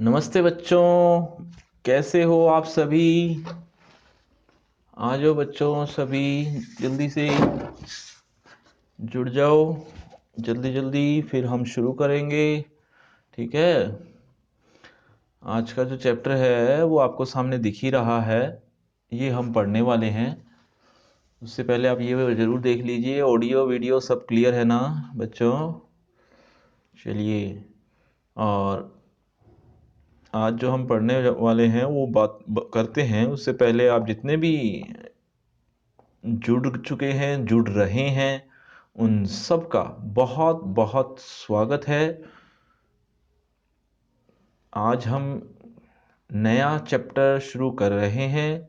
नमस्ते बच्चों, कैसे हो आप सभी। आ जाओ बच्चों, सभी जल्दी से जुड़ जाओ, जल्दी जल्दी फिर हम शुरू करेंगे। ठीक है। आज का जो चैप्टर है वो आपको सामने दिख ही रहा है, ये हम पढ़ने वाले हैं। उससे पहले आप ये ज़रूर देख लीजिए, ऑडियो वीडियो सब क्लियर है ना बच्चों। चलिए, और आज जो हम पढ़ने वाले हैं वो करते हैं। उससे पहले आप जितने भी जुड़ चुके हैं, जुड़ रहे हैं, उन सब का बहुत बहुत स्वागत है। आज हम नया चैप्टर शुरू कर रहे हैं,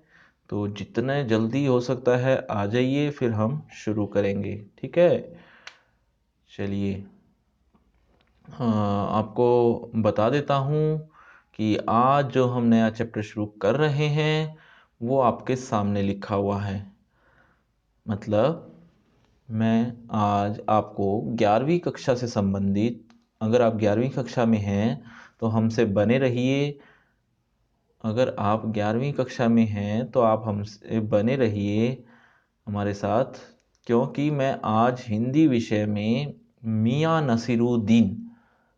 तो जितने जल्दी हो सकता है आ जाइए, फिर हम शुरू करेंगे। ठीक है। चलिए, आपको बता देता हूँ कि आज जो हम नया चैप्टर शुरू कर रहे हैं वो आपके सामने लिखा हुआ है। मतलब मैं आज आपको 11वीं कक्षा से संबंधित, अगर आप 11वीं कक्षा में हैं तो हमसे बने रहिए। अगर आप 11वीं कक्षा में हैं तो आप हमसे बने रहिए हमारे साथ, क्योंकि मैं आज हिंदी विषय में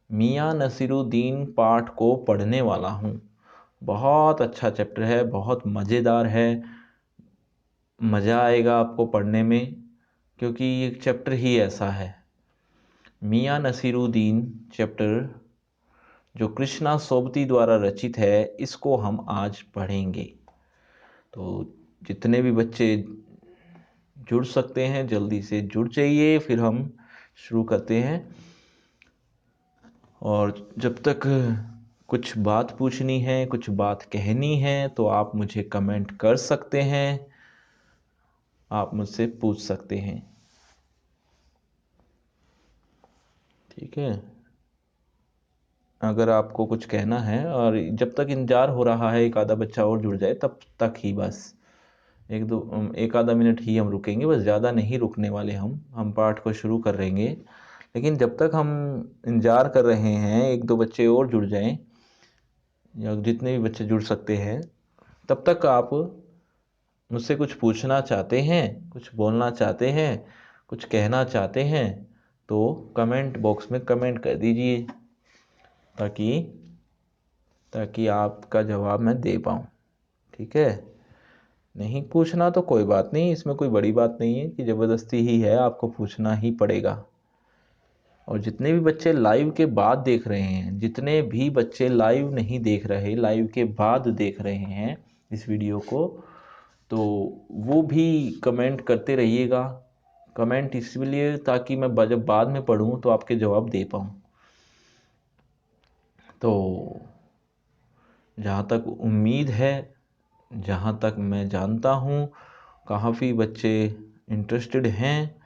मियां नसीरुद्दीन पाठ को पढ़ने वाला हूँ। बहुत अच्छा चैप्टर है, बहुत मज़ेदार है, मज़ा आएगा आपको पढ़ने में, क्योंकि ये चैप्टर ही ऐसा है। मियां नसीरुद्दीन चैप्टर जो कृष्णा सोबती द्वारा रचित है, इसको हम आज पढ़ेंगे। तो जितने भी बच्चे जुड़ सकते हैं जल्दी से जुड़ जाइए, फिर हम शुरू करते हैं। और जब तक कुछ बात पूछनी है, कुछ बात कहनी है, तो आप मुझे कमेंट कर सकते हैं, आप मुझसे पूछ सकते हैं। ठीक है। अगर आपको कुछ कहना है, और जब तक इंतजार हो रहा है एक आधा बच्चा और जुड़ जाए तब तक ही बस एक आधा मिनट ही हम रुकेंगे, बस ज़्यादा नहीं रुकने वाले। हम पाठ को शुरू कर रहेंगे, लेकिन जब तक हम इंतजार कर रहे हैं एक दो बच्चे और जुड़ जाएं, या जितने भी बच्चे जुड़ सकते हैं, तब तक आप मुझसे कुछ पूछना चाहते हैं, कुछ बोलना चाहते हैं, कुछ कहना चाहते हैं, तो कमेंट बॉक्स में कमेंट कर दीजिए, ताकि ताकि आपका जवाब मैं दे पाऊँ। ठीक है। नहीं पूछना तो कोई बात नहीं, इसमें कोई बड़ी बात नहीं है कि ज़बरदस्ती ही है, आपको पूछना ही पड़ेगा। और जितने भी बच्चे लाइव के बाद देख रहे हैं, जितने भी बच्चे लाइव नहीं देख रहे, लाइव के बाद देख रहे हैं इस वीडियो को, तो वो भी कमेंट करते रहिएगा। कमेंट इसलिए ताकि मैं जब बाद में पढ़ूं तो आपके जवाब दे पाऊँ। तो जहाँ तक उम्मीद है, जहाँ तक मैं जानता हूँ, काफ़ी बच्चे इंटरेस्टेड हैं,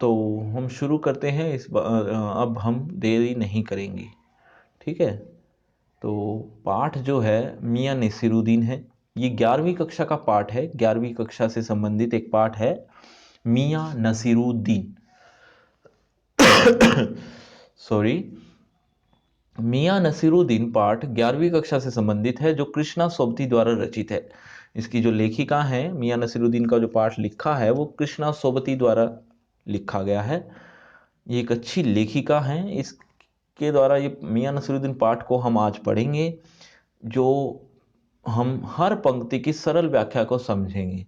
तो हम शुरू करते हैं। अब हम देरी नहीं करेंगे। ठीक है। तो पाठ जो है मियां नसीरुद्दीन है, ये 11वीं कक्षा का पाठ है। 11वीं कक्षा से संबंधित एक पाठ है, मियां नसीरुद्दीन सॉरी, मियां नसीरुद्दीन पाठ 11वीं कक्षा से संबंधित है, जो कृष्णा सोबती द्वारा रचित है। इसकी जो लेखिका है, मियां नसीरुद्दीन का जो पाठ लिखा है वो कृष्णा सोबती द्वारा लिखा गया है। ये एक अच्छी लेखिका हैं, इसके द्वारा ये मियां नसीरुद्दीन पाठ को हम आज पढ़ेंगे, जो हम हर पंक्ति की सरल व्याख्या को समझेंगे।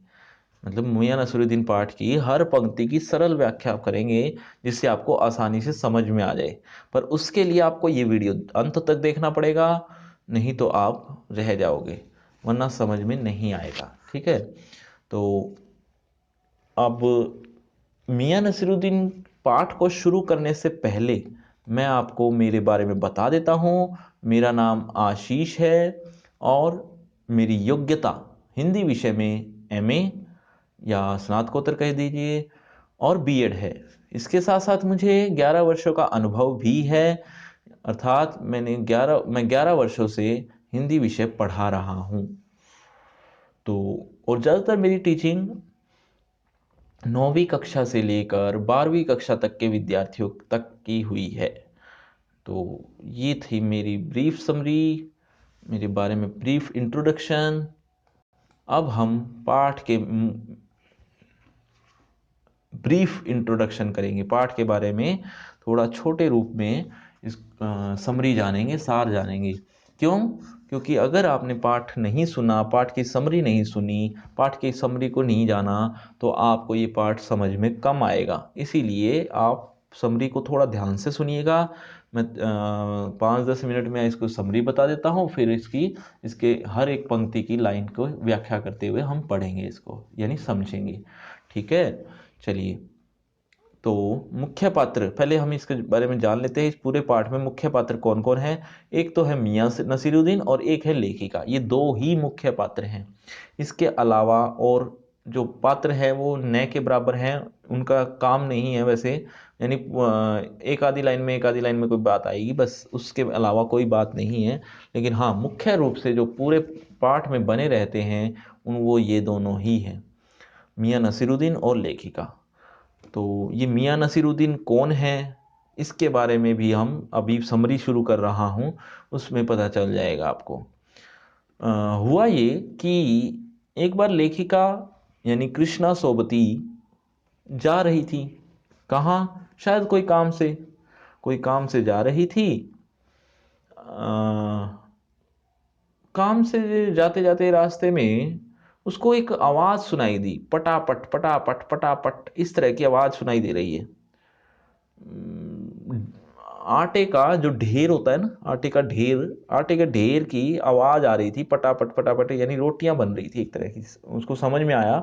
मतलब मियां नसीरुद्दीन पाठ की हर पंक्ति की सरल व्याख्या करेंगे, जिससे आपको आसानी से समझ में आ जाए। पर उसके लिए आपको ये वीडियो अंत तक देखना पड़ेगा, नहीं तो आप रह जाओगे, वरना समझ में नहीं आएगा। ठीक है। तो अब मियां नसीरुद्दीन पाठ को शुरू करने से पहले मैं आपको मेरे बारे में बता देता हूँ। मेरा नाम आशीष है, और मेरी योग्यता हिंदी विषय में एमए या स्नातकोत्तर कह दीजिए, और बीएड है। इसके साथ साथ मुझे 11 वर्षों का अनुभव भी है, अर्थात मैं 11 वर्षों से हिंदी विषय पढ़ा रहा हूँ। तो और ज़्यादातर मेरी टीचिंग 9वीं कक्षा से लेकर 12वीं कक्षा तक के विद्यार्थियों तक की हुई है। तो ये थी मेरी ब्रीफ समरी, मेरे बारे में ब्रीफ इंट्रोडक्शन। अब हम पाठ के ब्रीफ इंट्रोडक्शन करेंगे, पाठ के बारे में थोड़ा छोटे रूप में इस समरी जानेंगे, सार जानेंगे। क्यों? क्योंकि अगर आपने पाठ नहीं सुना, पाठ की समरी नहीं सुनी, पाठ की समरी को नहीं जाना, तो आपको ये पाठ समझ में कम आएगा। इसीलिए आप समरी को थोड़ा ध्यान से सुनिएगा। मैं 5-10 मिनट में इसको समरी बता देता हूँ, फिर इसके हर एक पंक्ति की लाइन को व्याख्या करते हुए हम पढ़ेंगे इसको, यानी समझेंगे। ठीक है, चलिए। तो मुख्य पात्र, पहले हम इसके बारे में जान लेते हैं। इस पूरे पाठ में मुख्य पात्र कौन कौन है? एक तो है मियां नसीरुद्दीन और एक है लेखिका। ये दो ही मुख्य पात्र हैं। इसके अलावा और जो पात्र है वो न के बराबर हैं, उनका काम नहीं है वैसे, यानी एक आधी लाइन में कोई बात आएगी, बस उसके अलावा कोई बात नहीं है। लेकिन हाँ, मुख्य रूप से जो पूरे पाठ में बने रहते हैं वो ये दोनों ही हैं, मियां नसीरुद्दीन और लेखिका। तो ये मियां नसीरुद्दीन कौन है, इसके बारे में भी हम अभी समरी शुरू कर रहा हूँ, उसमें पता चल जाएगा आपको। हुआ ये कि एक बार लेखिका यानी कृष्णा सोबती जा रही थी। कहाँ? शायद कोई काम से जा रही थी। काम से जाते जाते रास्ते में उसको एक आवाज सुनाई दी, पटापट पटापट पटापट, इस तरह की आवाज सुनाई दे रही है। आटे का जो ढेर होता है ना, आटे के ढेर की आवाज आ रही थी, पटापट पटापट, यानी रोटियां बन रही थी एक तरह की। उसको समझ में आया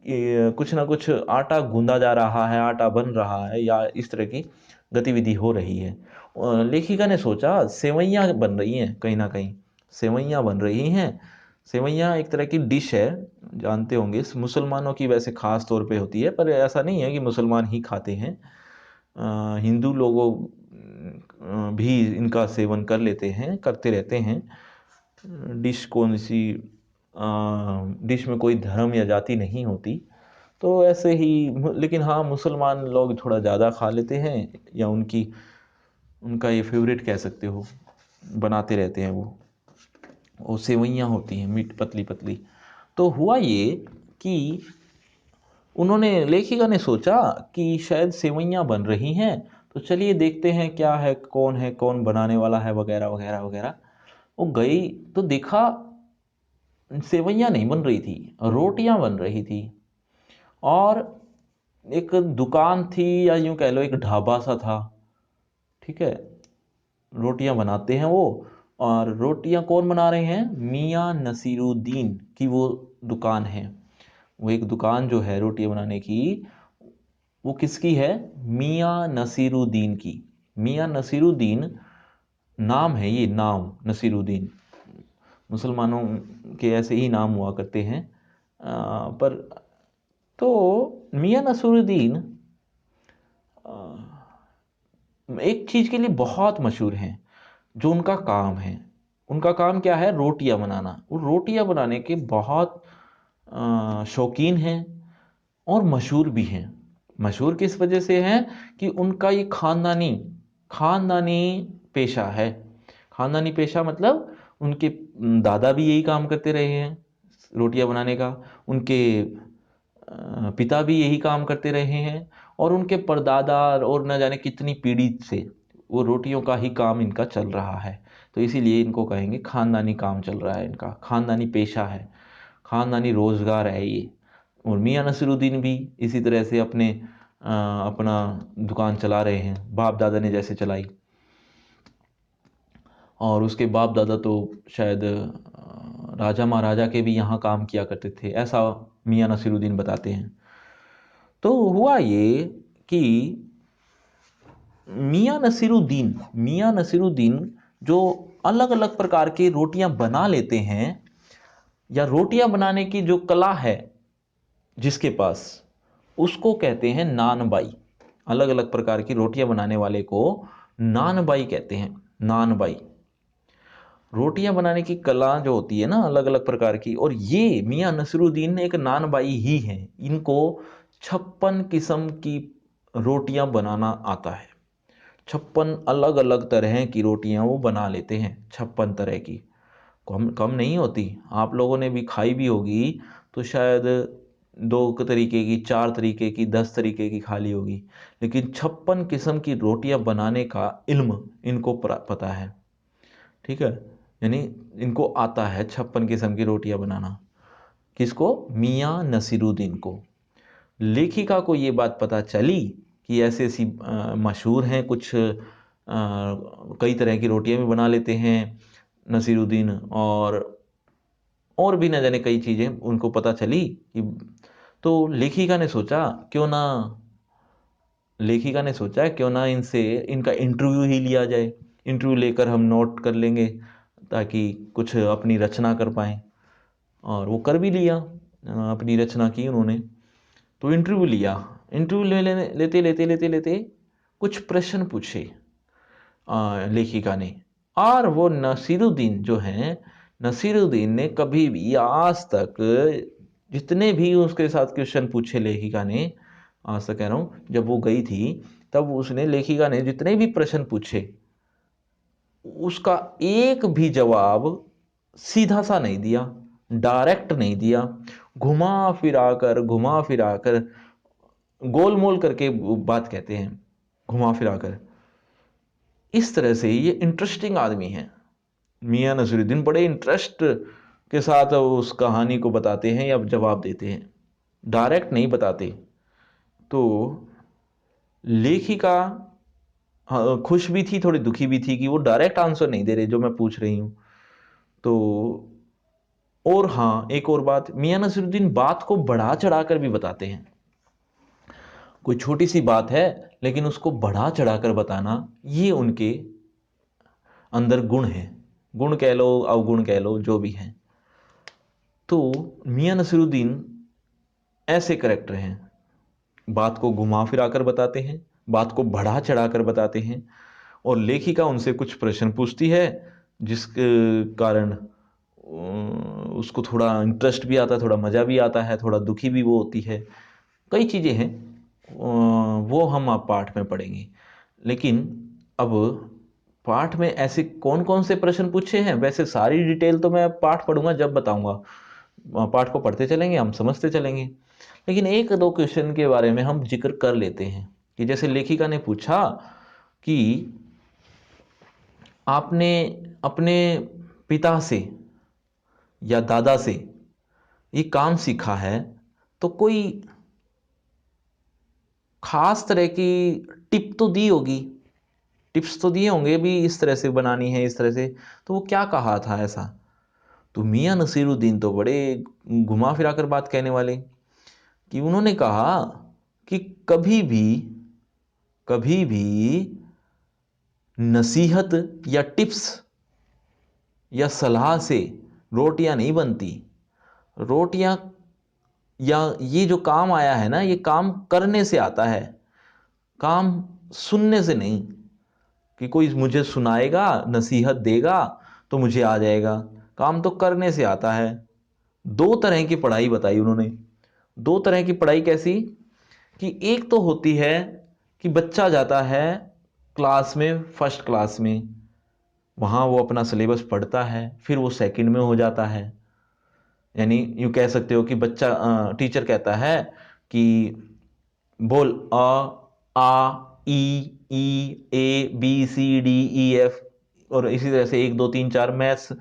कि कुछ ना कुछ आटा गूंदा जा रहा है, आटा बन रहा है, या इस तरह की गतिविधि हो रही है। लेखिका ने सोचा सेवैयां बन रही हैं, कहीं ना कहीं सेवैयां बन रही हैं। सेवैयां एक तरह की डिश है, जानते होंगे, मुसलमानों की वैसे खास तौर पे होती है, पर ऐसा नहीं है कि मुसलमान ही खाते हैं। हिंदू लोगों भी इनका सेवन करते रहते हैं। डिश कौन सी, डिश में कोई धर्म या जाति नहीं होती, तो ऐसे ही। लेकिन हाँ, मुसलमान लोग थोड़ा ज़्यादा खा लेते हैं, या उनका ये फेवरेट कह सकते हो, बनाते रहते हैं वो सेवैयाँ होती हैं मीठ पतली पतली। तो हुआ ये कि लेखिका ने सोचा कि शायद सेवैयाँ बन रही हैं, तो चलिए देखते हैं क्या है, कौन बनाने वाला है, वगैरह वगैरह वगैरह। वो गई तो देखा सेवैयाँ नहीं बन रही थी, रोटियां बन रही थी। और एक दुकान थी, या यूं कह लो एक ढाबा सा था। ठीक है, रोटियां बनाते हैं वो, और रोटियां कौन बना रहे हैं? मियां नसीरुद्दीन की वो दुकान है। वो एक दुकान जो है रोटियां बनाने की, वो किसकी है? मियां नसीरुद्दीन की। मियां नसीरुद्दीन नाम है, ये नाम नसीरुद्दीन मुसलमानों के ऐसे ही नाम हुआ करते हैं। पर तो मियां नसीरुद्दीन एक चीज के लिए बहुत मशहूर हैं, जो उनका काम है। उनका काम क्या है? रोटियां बनाना। वो रोटियां बनाने के बहुत शौकीन हैं और मशहूर भी हैं। मशहूर किस वजह से हैं? कि उनका ये खानदानी पेशा है। खानदानी पेशा मतलब उनके दादा भी यही काम करते रहे हैं, रोटियां बनाने का। उनके पिता भी यही काम करते रहे हैं, और उनके परदादा और न जाने कितनी पीढ़ी से वो रोटियों का ही काम इनका चल रहा है। तो इसीलिए इनको कहेंगे खानदानी काम चल रहा है, इनका खानदानी पेशा है, खानदानी रोजगार है ये। और मियां नसीरुद्दीन भी इसी तरह से अपना दुकान चला रहे हैं, बाप दादा ने जैसे चलाई। और उसके बाप दादा तो शायद राजा महाराजा के भी यहाँ काम किया करते थे, ऐसा मियां नसीरुद्दीन बताते हैं। तो हुआ ये कि मियां नसीरुद्दीन जो अलग अलग प्रकार की रोटियां बना लेते हैं, या रोटियां बनाने की जो कला है जिसके पास, उसको कहते हैं नानबाई। अलग अलग प्रकार की रोटियां बनाने वाले को नानबाई कहते हैं। नानबाई, रोटियां बनाने की कला जो होती है ना अलग अलग प्रकार की, और ये मियां नसीरुद्दीन एक नानबाई ही हैं। इनको 56 किस्म की रोटियां बनाना आता है। 56 अलग अलग तरह की रोटियां वो बना लेते हैं, 56 तरह की। कम कम नहीं होती, आप लोगों ने भी खाई भी होगी तो शायद 2 तरीके की, 4 तरीके की, 10 तरीके की खा ली होगी, लेकिन 56 किस्म की रोटियां बनाने का इल्म इनको पता है। ठीक है, यानी इनको आता है 56 किस्म की रोटियां बनाना। किसको? मियाँ नसीरुद्दीन को। लेखिका को ये बात पता चली कि ऐसी ऐसी मशहूर हैं कुछ, कई तरह की रोटियां भी बना लेते हैं नसीरुद्दीन, और भी न जाने कई चीज़ें उनको पता चली कि, तो लेखिका ने सोचा क्यों ना इनसे इनका इंटरव्यू ही लिया जाए। इंटरव्यू लेकर हम नोट कर लेंगे ताकि कुछ अपनी रचना कर पाएँ। और वो कर भी लिया, अपनी रचना की उन्होंने। तो इंटरव्यू लिया, इंटरव्यू लेते लेते लेते लेते कुछ प्रश्न पूछे लेखिका ने। और वो नसीरुद्दीन जो हैं, नसीरुद्दीन ने कभी भी आज तक जितने भी उसके साथ क्वेश्चन पूछे लेखिका ने, आज तक कह रहा हूँ, जब वो गई थी तब उसने, लेखिका ने जितने भी प्रश्न पूछे उसका एक भी जवाब सीधा सा नहीं दिया, डायरेक्ट नहीं दिया, घुमा फिरा कर गोल मोल करके बात कहते हैं, घुमा फिरा कर। इस तरह से ये इंटरेस्टिंग आदमी है मियाँ नसीरुद्दीन, बड़े इंटरेस्ट के साथ उस कहानी को बताते हैं या जवाब देते हैं, डायरेक्ट नहीं बताते। तो लेखिका खुश भी थी, थोड़ी दुखी भी थी कि वो डायरेक्ट आंसर नहीं दे रहे जो मैं पूछ रही हूँ। तो और हाँ, एक और बात, मियाँ नसीरुद्दीन बात को बढ़ा चढ़ा कर भी बताते हैं। कोई छोटी सी बात है लेकिन उसको बढ़ा चढ़ा कर बताना, ये उनके अंदर गुण है। गुण कह लो, अवगुण कह लो, जो भी है। तो मियाँ नसीरुद्दीन ऐसे करेक्टर हैं, बात को घुमा फिरा कर बताते हैं, बात को बढ़ा चढ़ा कर बताते हैं। और लेखिका उनसे कुछ प्रश्न पूछती है जिसके कारण उसको थोड़ा इंटरेस्ट भी आता है, थोड़ा मज़ा भी आता है, थोड़ा दुखी भी वो होती है। कई चीज़ें हैं, वो हम आप पाठ में पढ़ेंगे। लेकिन अब पाठ में ऐसे कौन कौन से प्रश्न पूछे हैं, वैसे सारी डिटेल तो मैं पाठ पढ़ूंगा जब बताऊंगा, पाठ को पढ़ते चलेंगे, हम समझते चलेंगे। लेकिन एक दो क्वेश्चन के बारे में हम जिक्र कर लेते हैं कि जैसे लेखिका ने पूछा कि आपने अपने पिता से या दादा से ये काम सीखा है, तो कोई खास तरह की टिप तो दी होगी, टिप्स तो दिए होंगे भी, इस तरह से बनानी है, इस तरह से। तो वो क्या कहा था ऐसा? तो मियाँ नसीरुद्दीन तो बड़े घुमा फिरा कर बात कहने वाले, कि उन्होंने कहा कि कभी भी नसीहत या टिप्स या सलाह से रोटियां नहीं बनती। रोटियां या ये जो काम आया है ना, ये काम करने से आता है, काम सुनने से नहीं, कि कोई मुझे सुनाएगा, नसीहत देगा तो मुझे आ जाएगा। काम तो करने से आता है। 2 तरह की पढ़ाई बताई उन्होंने। 2 तरह की पढ़ाई कैसी? कि एक तो होती है कि बच्चा जाता है क्लास में, फर्स्ट क्लास में, वहाँ वो अपना सिलेबस पढ़ता है, फिर वो सेकंड में हो जाता है। यानी यूँ कह सकते हो कि बच्चा, टीचर कहता है कि बोल आ ई A B C D E F, और इसी तरह से 1 2 3 4 मैथ्स,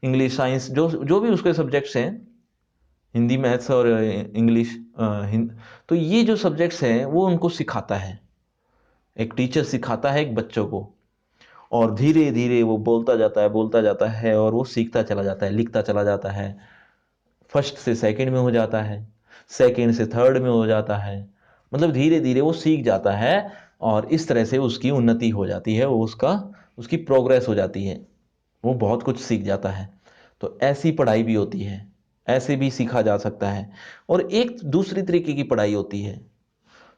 इंग्लिश, साइंस, जो जो भी उसके सब्जेक्ट्स हैं, हिंदी, मैथ्स और इंग्लिश, तो ये जो सब्जेक्ट्स हैं वो उनको सिखाता है, एक टीचर सिखाता है एक बच्चों को। और धीरे धीरे वो बोलता जाता है और वो सीखता चला जाता है, लिखता चला जाता है। फर्स्ट से सेकंड में हो जाता है, सेकंड से थर्ड में हो जाता है, मतलब धीरे धीरे वो सीख जाता है और इस तरह से उसकी उन्नति हो जाती है, वो उसकी प्रोग्रेस हो जाती है, वो बहुत कुछ सीख जाता है। तो ऐसी पढ़ाई भी होती है, ऐसे भी सीखा जा सकता है। और एक दूसरी तरीके की पढ़ाई होती है।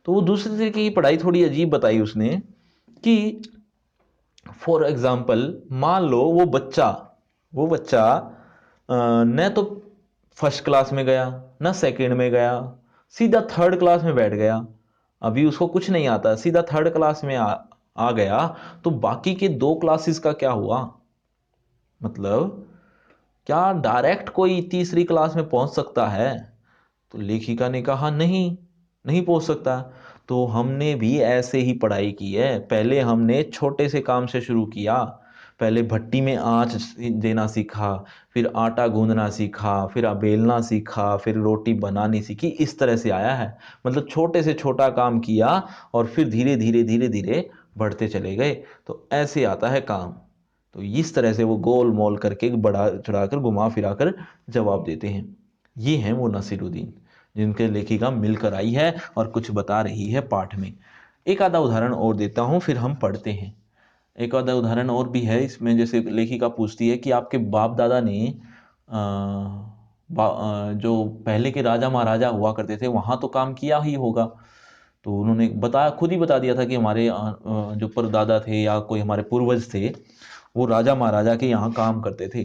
तो वो दूसरी तरीके की पढ़ाई थोड़ी अजीब बताई उसने, कि फॉर एग्जाम्पल मान लो वो बच्चा न तो फर्स्ट क्लास में गया, ना सेकंड में गया, सीधा थर्ड क्लास में बैठ गया। अभी उसको कुछ नहीं आता, सीधा थर्ड क्लास में आ गया तो बाकी के 2 क्लासेस का क्या हुआ? मतलब क्या डायरेक्ट कोई तीसरी क्लास में पहुंच सकता है? तो लेखिका ने कहा नहीं, नहीं पहुंच सकता। तो हमने भी ऐसे ही पढ़ाई की है। पहले हमने छोटे से काम से शुरू किया। पहले भट्टी में आंच देना सीखा, फिर आटा गूंदना सीखा, फिर बेलना सीखा, फिर रोटी बनानी सीखी। इस तरह से आया है। मतलब छोटे से छोटा काम किया और फिर धीरे धीरे धीरे धीरे बढ़ते चले गए। तो ऐसे आता है काम। तो इस तरह से वो गोल मोल करके बढ़ा चढ़ाकर घुमा फिराकर जवाब देते हैं। ये हैं वो नसीरुद्दीन जिनके लेखिका मिलकर आई है और कुछ बता रही है पाठ में। एक आधा उदाहरण और देता हूं, फिर हम पढ़ते हैं। एक आधा उदाहरण और भी है इसमें। जैसे लेखिका पूछती है कि आपके बाप दादा ने जो पहले के राजा महाराजा हुआ करते थे वहां तो काम किया ही होगा। तो उन्होंने बताया, खुद ही बता दिया था कि हमारे जो परदादा थे या कोई हमारे पूर्वज थे वो राजा महाराजा के यहाँ काम करते थे।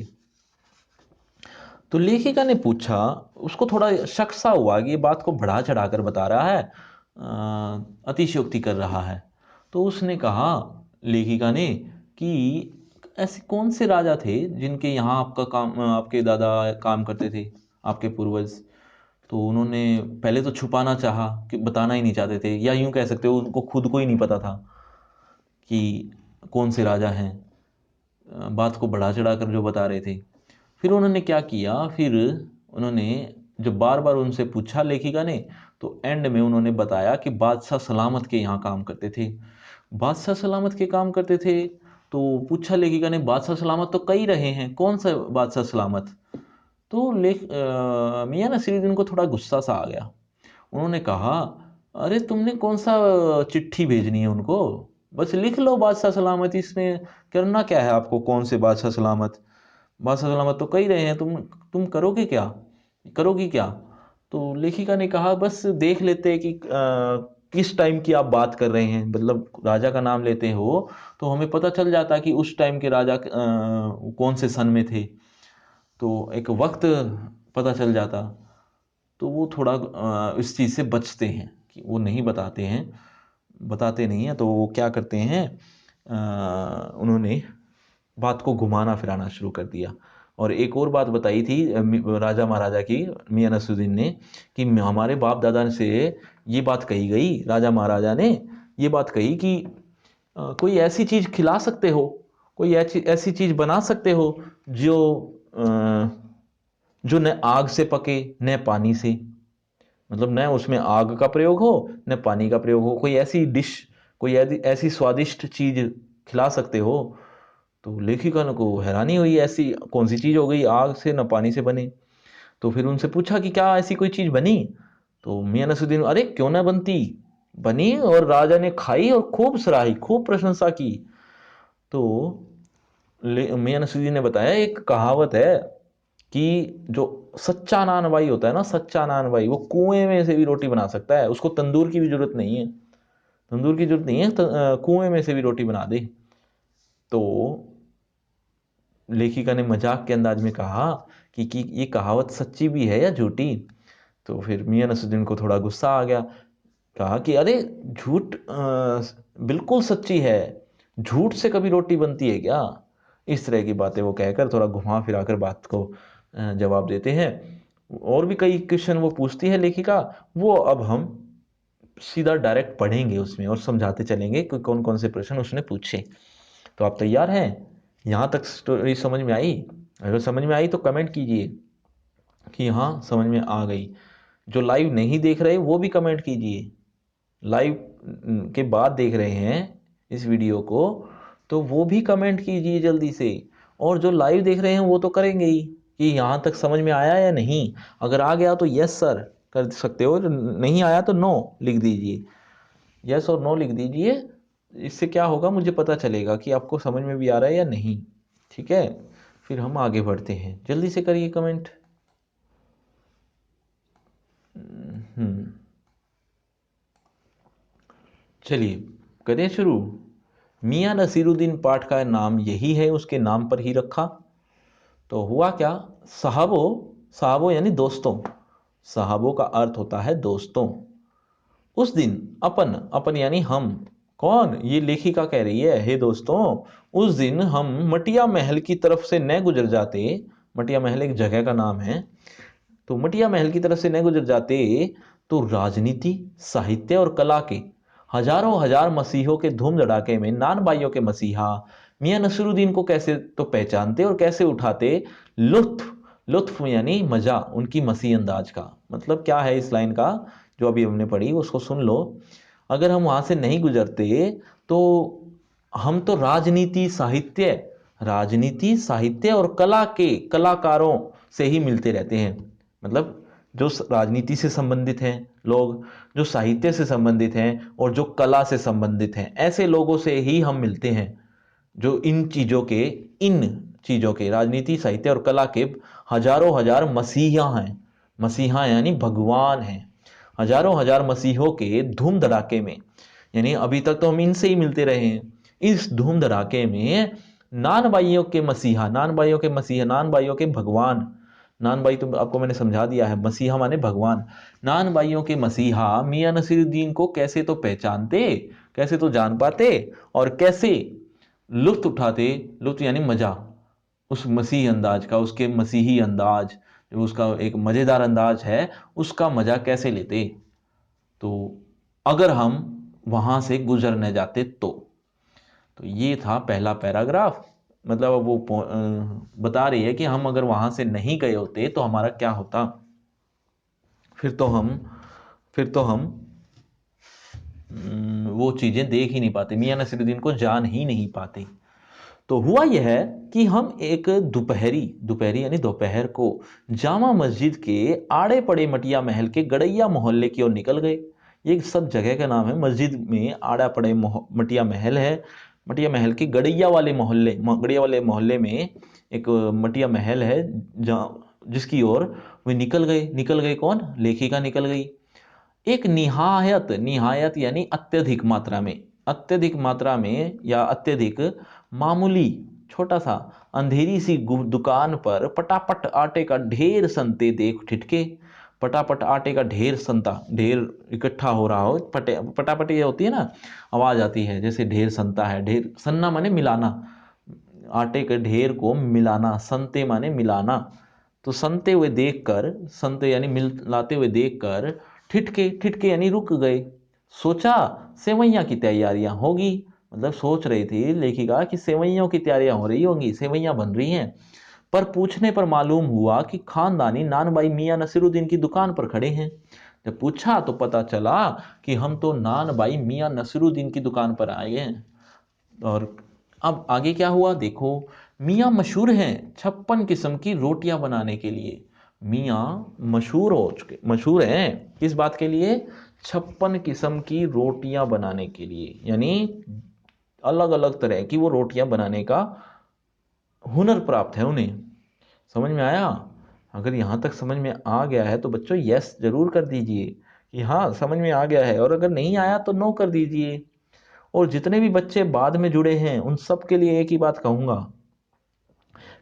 तो लेखिका ने पूछा, उसको थोड़ा शक सा हुआ कि ये बात को बढ़ा चढ़ा कर बता रहा है, अतिशयोक्ति कर रहा है। तो उसने कहा, लेखिका ने, कि ऐसे कौन से राजा थे जिनके यहाँ आपका काम, आपके दादा काम करते थे, आपके पूर्वज? तो उन्होंने पहले तो छुपाना चाहा कि बताना ही नहीं चाहते थे, या यूं कह सकते हो उनको खुद को ही नहीं पता था कि कौन से राजा हैं। बात को बढ़ा चढ़ा कर जो बता रहे थे। फिर उन्होंने क्या किया, फिर उन्होंने जब बार बार उनसे पूछा लेखिका ने, तो एंड में उन्होंने बताया कि बादशाह सलामत के यहाँ काम करते थे। बादशाह सलामत के काम करते थे। तो पूछा लेखिका ने, बादशाह सलामत तो कई रहे हैं, कौन सा बादशाह सलामत? तो मियां नसीरुद्दीन को थोड़ा गुस्सा सा आ गया। उन्होंने कहा, अरे तुमने कौन सा चिट्ठी भेजनी है उनको? बस लिख लो बादशाह सलामत, इसमें करना क्या है आपको? कौन से बादशाह सलामत? बादशाह सलामत तो कई रहे हैं, तुम करोगे क्या, करोगी क्या? तो लेखिका ने कहा, बस देख लेते हैं कि किस टाइम की आप बात कर रहे हैं। मतलब राजा का नाम लेते हो तो हमें पता चल जाता कि उस टाइम के राजा कौन से सन में थे, तो एक वक्त पता चल जाता। तो वो थोड़ा इस चीज़ से बचते हैं कि वो नहीं बताते हैं, बताते नहीं हैं। तो वो क्या करते हैं, उन्होंने बात को घुमाना फिराना शुरू कर दिया। और एक और बात बताई थी राजा महाराजा की, मियां नसरुद्दीन ने, कि हमारे बाप दादा से ये बात कही गई, राजा महाराजा ने ये बात कही कि कोई ऐसी चीज़ खिला सकते हो, कोई ऐसी ऐसी चीज़ बना सकते हो जो जो न आग से पके न पानी से। मतलब न उसमें आग का प्रयोग हो न पानी का प्रयोग हो। कोई ऐसी डिश, कोई ऐसी स्वादिष्ट चीज खिला सकते हो। तो लेखिका को हैरानी हुई, ऐसी कौन सी चीज हो गई आग से न पानी से बने? तो फिर उनसे पूछा कि क्या ऐसी कोई चीज बनी? तो मियां नसरुद्दीन, अरे क्यों ना बनती, बनी और राजा ने खाई और खूब सराही, खूब प्रशंसा की। तो मियां नसरुद्दीन ने बताया, एक कहावत है कि जो सच्चा नान भाई होता है ना, सच्चा नान भाई, वो कुएं में से भी रोटी बना सकता है, उसको तंदूर की भी जरूरत नहीं है, तंदूर की जरूरत नहीं है, कुएं में से भी रोटी बना दे। तो लेखिका ने मजाक के अंदाज में कहा कि ये कहावत सच्ची भी है या झूठी? तो फिर मियां नसरुद्दीन को थोड़ा गुस्सा आ गया। कहा कि अरे झूठ बिल्कुल सच्ची है, झूठ से कभी रोटी बनती है क्या? इस तरह की बातें वो कहकर थोड़ा घुमा फिरा कर बात को जवाब देते हैं। और भी कई क्वेश्चन वो पूछती है लेखिका, वो अब हम सीधा डायरेक्ट पढ़ेंगे उसमें और समझाते चलेंगे कि कौन कौन से प्रश्न उसने पूछे। तो आप तैयार हैं? यहाँ तक स्टोरी समझ में आई? अगर समझ में आई तो कमेंट कीजिए कि हाँ समझ में आ गई। जो लाइव नहीं देख रहे वो भी कमेंट कीजिए। लाइव के बाद देख रहे हैं इस वीडियो को तो वो भी कमेंट कीजिए जल्दी से। और जो लाइव देख रहे हैं वो तो करेंगे ही कि यहाँ तक समझ में आया या नहीं। अगर आ गया तो यस सर कर सकते हो, नहीं आया तो नो लिख दीजिए, यस और नो लिख दीजिए। इससे क्या होगा, मुझे पता चलेगा कि आपको समझ में भी आ रहा है या नहीं। ठीक है, फिर हम आगे बढ़ते हैं। जल्दी से करिए कमेंट। चलिए करें शुरू। मियां नसीरुद्दीन पाठ का नाम यही है, उसके नाम पर ही रखा। तो हुआ क्या, साहबो, साहबो यानी दोस्तों, साहबो का अर्थ होता है दोस्तों। उस दिन अपन, अपन यानी हम, कौन? ये लेखिका कह रही है, हे दोस्तों, उस दिन हम मटिया महल की तरफ से न गुजर जाते, मटिया महल एक जगह का नाम है, तो मटिया महल की तरफ से न गुजर जाते तो राजनीति, साहित्य और कला के हजारों हजार मसीहों के धूम धड़ाके में नान भाइयों के मसीहा मियां नसीरुद्दीन को कैसे तो पहचानते और कैसे उठाते लुत्फ। लुत्फ यानी मजा, उनकी मसीह अंदाज का। मतलब क्या है इस लाइन का जो अभी हमने पढ़ी, उसको सुन लो। अगर हम वहां से नहीं गुजरते तो हम तो राजनीति साहित्य और कला के कलाकारों से ही मिलते रहते हैं। मतलब जो राजनीति से संबंधित हैं लोग, जो साहित्य से संबंधित हैं और जो कला से संबंधित हैं, ऐसे लोगों से ही हम मिलते हैं जो इन चीजों के राजनीति, साहित्य और कला के हजारों हजार मसीहा हैं। मसीहा यानी भगवान हैं। हजारों हजार मसीहों के धूम धड़ाके में, यानी अभी तक तो हम इनसे ही मिलते रहे हैं, इस धूम धड़ाके में नान भाइयों के मसीहा, नान भाइयों के भगवान, नान भाई तो आपको मैंने समझा दिया है, मसीहा माने भगवान। नान भाइयों के मसीहा मियां नसीरुद्दीन को कैसे तो पहचानते, कैसे तो जान पाते और कैसे लुत्फ उठाते। लुत्फ यानी मजा, उस मसीही अंदाज का, उसके मसीही अंदाज जो उसका एक मजेदार अंदाज है, उसका मजा कैसे लेते। तो अगर हम वहां से गुजरने जाते तो ये था पहला पैराग्राफ। मतलब वो बता रही है कि हम अगर वहां से नहीं गए होते तो हमारा क्या होता। फिर तो हम वो चीजें देख ही नहीं पाते, मियां नसीरुद्दीन को जान ही नहीं पाते। तो हुआ यह है कि हम एक दोपहरी यानी दोपहर को जामा मस्जिद के आड़े पड़े मटिया महल के गड़ैया मोहल्ले की ओर निकल गए। ये सब जगह का नाम है। मस्जिद में आड़ा पड़े मटिया महल है। मटिया महल के गड़ैया वाले मोहल्ले में एक मटिया महल है, जिसकी ओर वे निकल गए कौन? लेखिका निकल गई। एक निहायत यानी अत्यधिक मात्रा में या अत्यधिक मामूली छोटा सा अंधेरी सी दुकान पर पटापट आटे का ढेर सनते देख ठिठके। पटापट आटे का ढेर इकट्ठा हो रहा हो, पटापट ये होती है ना, आवाज आती है जैसे ढेर सनता है। ढेर सनना माने मिलाना, आटे के ढेर को मिलाना, सनते माने मिलाना। तो सनते यानी मिलाते हुए देखकर ठिठके यानी रुक गए। सोचा सेवैया की तैयारियां होगी, मतलब सोच रही थी लेखिका कि सेवैयों की तैयारियां हो रही होंगी, सेवैयां बन रही हैं। पर पूछने पर मालूम हुआ कि खानदानी नानबाई मियां नसीरुद्दीन की दुकान पर खड़े हैं। जब पूछा तो पता चला कि हम तो नानबाई मियां नसीरुद्दीन की दुकान पर आए हैं। और अब आगे क्या हुआ देखो। मियां मशहूर हैं 56 किस्म की रोटियां बनाने के लिए। मियां मशहूर हैं किस बात के लिए? 56 किस्म की रोटियां बनाने के लिए, यानी अलग अलग तरह की वो रोटियां बनाने का हुनर प्राप्त है उन्हें। समझ में आया? अगर यहां तक समझ में आ गया है तो बच्चों यस जरूर कर दीजिए कि हाँ समझ में आ गया है, और अगर नहीं आया तो नो कर दीजिए। और जितने भी बच्चे बाद में जुड़े हैं उन सब के लिए एक ही बात कहूंगा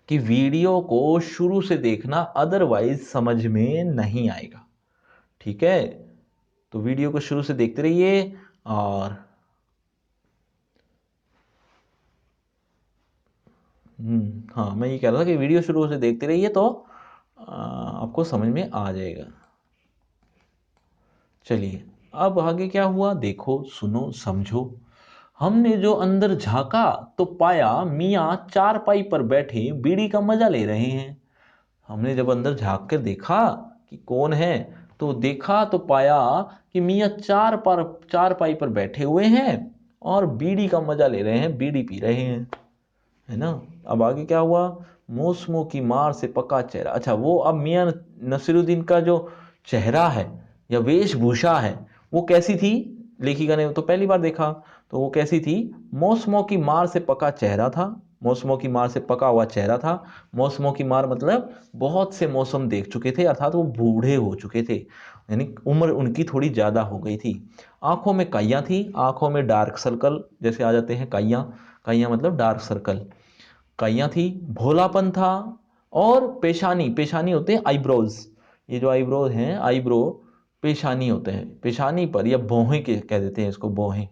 कि वीडियो को शुरू से देखना, अदरवाइज समझ में नहीं आएगा। ठीक है, तो वीडियो को शुरू से देखते रहिए। और हाँ, मैं ये कह रहा था कि वीडियो शुरू से देखते रहिए तो आपको समझ में आ जाएगा। चलिए अब आगे क्या हुआ देखो, सुनो समझो। हमने जो अंदर झांका तो पाया मियाँ चारपाई पर बैठे बीड़ी का मजा ले रहे हैं। हमने जब अंदर झांक कर देखा कि कौन है, तो देखा तो पाया कि मियाँ चारपाई पर बैठे हुए हैं और बीड़ी का मजा ले रहे हैं, बीड़ी पी रहे हैं, है ना। अब आगे क्या हुआ? मौसमों की मार से पका चेहरा। अच्छा, वो अब मियां नसीरुद्दीन का जो चेहरा है या वेशभूषा है वो कैसी थी? लेखिका ने तो पहली बार देखा, तो वो कैसी थी? मौसमों की मार से पका चेहरा था। मौसमों की मार से पका हुआ चेहरा था। मौसमों की मार मतलब बहुत से मौसम देख चुके थे, अर्थात वो बूढ़े हो चुके थे, यानी उम्र उनकी थोड़ी ज्यादा हो गई थी। आंखों में काइयां थी, आंखों में डार्क सर्कल जैसे आ जाते हैं, काइयां, काइयां मतलब डार्क सर्कल, काइयां थी, भोलापन था। और पेशानी होते हैं आईब्रोज, ये जो आईब्रोज हैं, आईब्रो पेशानी होते हैं, पेशानी पर, या भौहें के कह देते हैं इसको, भौहें,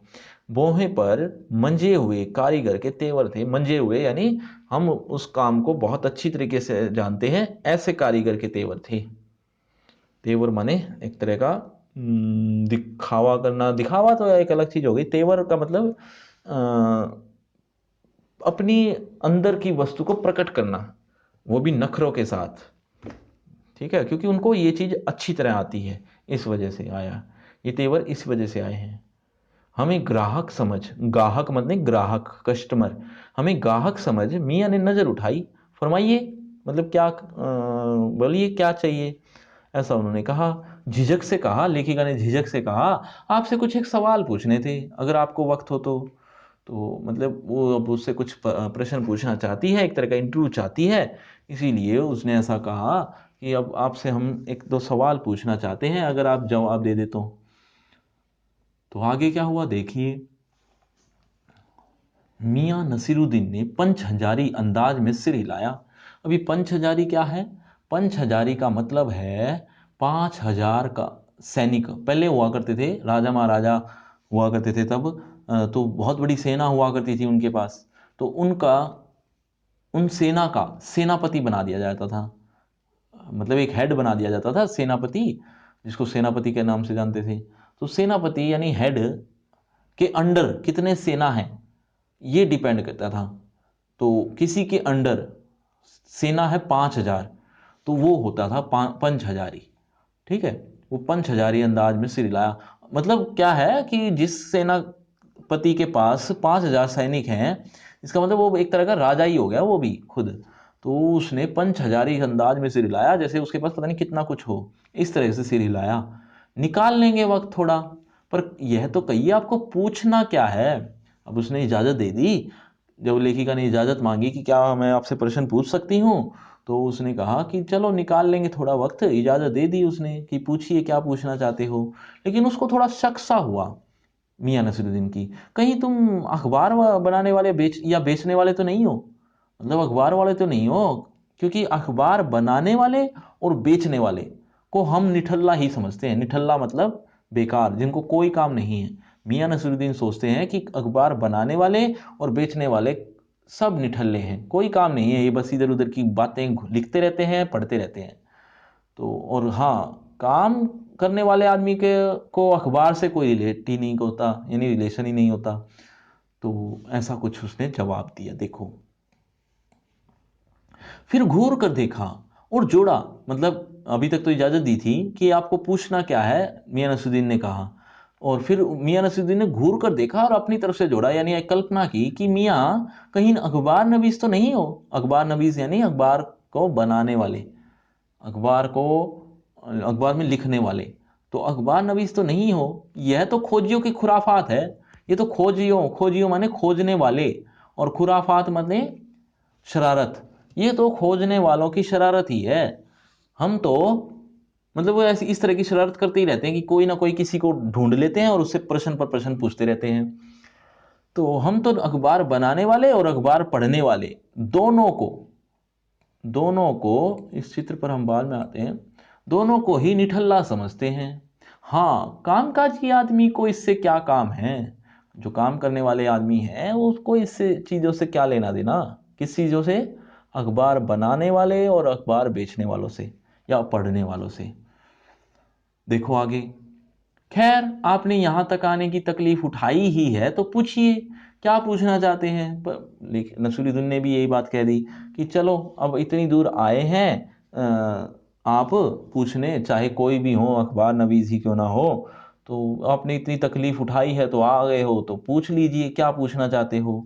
बोहे पर मंजे हुए कारीगर के तेवर थे। मंजे हुए यानी हम उस काम को बहुत अच्छी तरीके से जानते हैं, ऐसे कारीगर के तेवर थे। तेवर माने एक तरह का दिखावा करना। दिखावा तो एक अलग चीज हो गई। तेवर का मतलब अपनी अंदर की वस्तु को प्रकट करना, वो भी नखरों के साथ। ठीक है, क्योंकि उनको ये चीज अच्छी तरह आती है, इस वजह से आया ये तेवर, इस वजह से आए हैं। हमें ग्राहक समझ, गाहक मतलब ग्राहक, कस्टमर, हमें गाहक समझ मियाँ ने नजर उठाई। फरमाइए, मतलब क्या, बोलिए क्या चाहिए, ऐसा उन्होंने कहा। झिझक से कहा, लेखिका ने झिझक से कहा, आपसे कुछ एक सवाल पूछने थे, अगर आपको वक्त हो तो मतलब वो अब उससे कुछ प्रश्न पूछना चाहती है, एक तरह का इंटरव्यू चाहती है, इसीलिए उसने ऐसा कहा कि अब आपसे हम एक दो सवाल पूछना चाहते हैं, अगर आप जवाब दे दे तो आगे क्या हुआ देखिए। मियां नसीरुद्दीन ने पंचहजारी अंदाज में सिर हिलाया। अभी पंचहजारी क्या है? पंचहजारी का मतलब है 5,000 का सैनिक पहले हुआ करते थे, राजा महाराजा हुआ करते थे तब, तो बहुत बड़ी सेना हुआ करती थी उनके पास। तो उनका, उन सेना का सेनापति बना दिया जाता था, मतलब एक हेड बना दिया जाता था सेनापति, जिसको सेनापति के नाम से जानते थे। तो सेनापति यानी हेड के अंडर कितने सेना है ये डिपेंड करता था। तो किसी के अंडर सेना है 5,000, तो वो होता था पंचहजारी। ठीक है, वो पंचहजारी अंदाज में सिर हिलाया। मतलब क्या है कि जिस सेनापति के पास 5,000 सैनिक हैं, इसका मतलब वो एक तरह का राजा ही हो गया वो भी खुद। तो उसने पंचहजारी अंदाज में सिर हिलाया, जैसे उसके पास पता नहीं कितना कुछ हो, इस तरह से सिर हिलाया। निकाल लेंगे वक्त थोड़ा, पर यह तो कहिए आपको पूछना क्या है। अब उसने इजाजत दे दी, जब लेखिका ने इजाजत मांगी कि क्या मैं आपसे प्रश्न पूछ सकती हूँ, तो उसने कहा कि चलो निकाल लेंगे थोड़ा वक्त, इजाजत दे दी उसने कि पूछिए क्या पूछना चाहते हो। लेकिन उसको थोड़ा शक सा हुआ मियां नसीरुद्दीन की, कहीं तुम अखबार बनाने वाले बेचने वाले तो नहीं हो, मतलब अखबार वाले तो नहीं हो, क्योंकि अखबार बनाने वाले और बेचने वाले को हम निठल्ला ही समझते हैं। निठल्ला मतलब बेकार, जिनको कोई काम नहीं है। मियां नसीरुद्दीन सोचते हैं कि अखबार बनाने वाले और बेचने वाले सब निठल्ले हैं, कोई काम नहीं है, ये बस इधर उधर की बातें लिखते रहते हैं, पढ़ते रहते हैं। तो और हाँ, काम करने वाले आदमी के को अखबार से कोई रिलेट ही नहीं होता, यानी रिलेशन ही नहीं होता। तो ऐसा कुछ उसने जवाब दिया। देखो, फिर घूर कर देखा और जोड़ा, मतलब अभी तक तो इजाजत दी थी कि आपको पूछना क्या है, मियां नसरुद्दीन ने कहा। और फिर मियां नसरुद्दीन ने घूर कर देखा और अपनी तरफ से जोड़ा, यानी एक कल्पना की कि मियां कहीं अखबार नवीस तो नहीं हो। अखबार नवीस यानी अखबार को बनाने वाले, अखबार को, अखबार में लिखने वाले, तो अखबार नवीस तो नहीं हो। यह तो खोजियों की खुराफात है। ये तो खोजियों, खोजियों माने खोजने वाले, और खुराफात माने शरारत। ये तो खोजने वालों की शरारत ही है। हम तो मतलब वो ऐसी इस तरह की शरारत करते ही रहते हैं कि कोई ना कोई किसी को ढूंढ लेते हैं और उससे प्रश्न पर प्रश्न पूछते रहते हैं। तो हम तो अखबार बनाने वाले और अखबार पढ़ने वाले दोनों को, दोनों को, इस चित्र पर हम बाद में आते हैं, दोनों को ही निठल्ला समझते हैं। हाँ, कामकाजी आदमी को इससे क्या काम है, जो काम करने वाले आदमी है उसको इससे चीजों से क्या लेना देना। किस चीजों से? अखबार बनाने वाले और अखबार बेचने वालों से या पढ़ने वालों से। देखो आगे। खैर, आपने यहां तक आने की तकलीफ उठाई ही है तो पूछिए क्या पूछना चाहते हैं। पर नसरुद्दीन ने भी यही बात कह दी कि चलो अब इतनी दूर आए हैं, आप पूछने, चाहे कोई भी हो, अखबार नवीस ही क्यों ना हो, तो आपने इतनी तकलीफ उठाई है तो आ गए हो तो पूछ लीजिए क्या पूछना चाहते हो।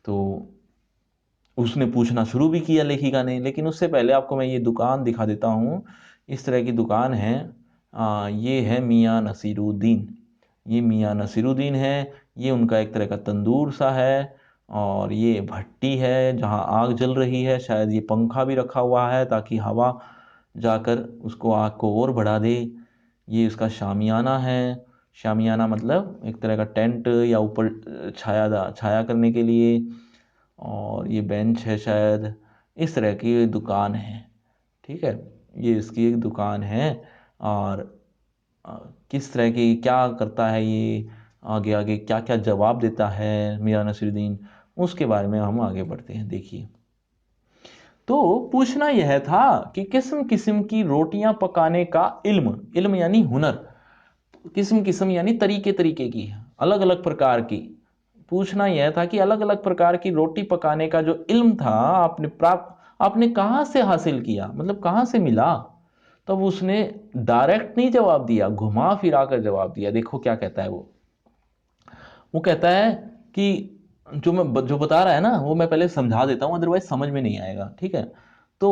तो उसने पूछना शुरू भी किया लेखिका ने, लेकिन उससे पहले आपको मैं ये दुकान दिखा देता हूँ। इस तरह की दुकान है, ये है मियां नसीरुद्दीन। ये मियां नसीरुद्दीन है। ये उनका एक तरह का तंदूर सा है, और ये भट्टी है जहाँ आग जल रही है। शायद ये पंखा भी रखा हुआ है ताकि हवा जाकर उसको, आग को और बढ़ा दे। ये उसका शामियाना है। शामियाना मतलब एक तरह का टेंट, या ऊपर छाया छाया करने के लिए। और ये बेंच है शायद, इस तरह की दुकान है। ठीक है, ये इसकी एक दुकान है। और किस तरह की क्या करता है ये, आगे आगे क्या क्या जवाब देता है मियां नसीरुद्दीन, उसके बारे में हम आगे बढ़ते हैं। देखिए, तो पूछना यह था कि किस्म किस्म की रोटियां पकाने का इल्म, इल्म यानी हुनर, किस्म किस्म यानी तरीके तरीके की, अलग अलग प्रकार की। पूछना यह था कि अलग अलग प्रकार की रोटी पकाने का जो इल्म था आपने कहां से हासिल किया, मतलब कहां से मिला। तब उसने डायरेक्ट नहीं जवाब दिया, घुमा फिरा कर जवाब दिया। देखो क्या कहता है वो कहता है कि जो बता रहा है ना वो मैं पहले समझा देता हूं, अदरवाइज समझ में नहीं आएगा, ठीक है। तो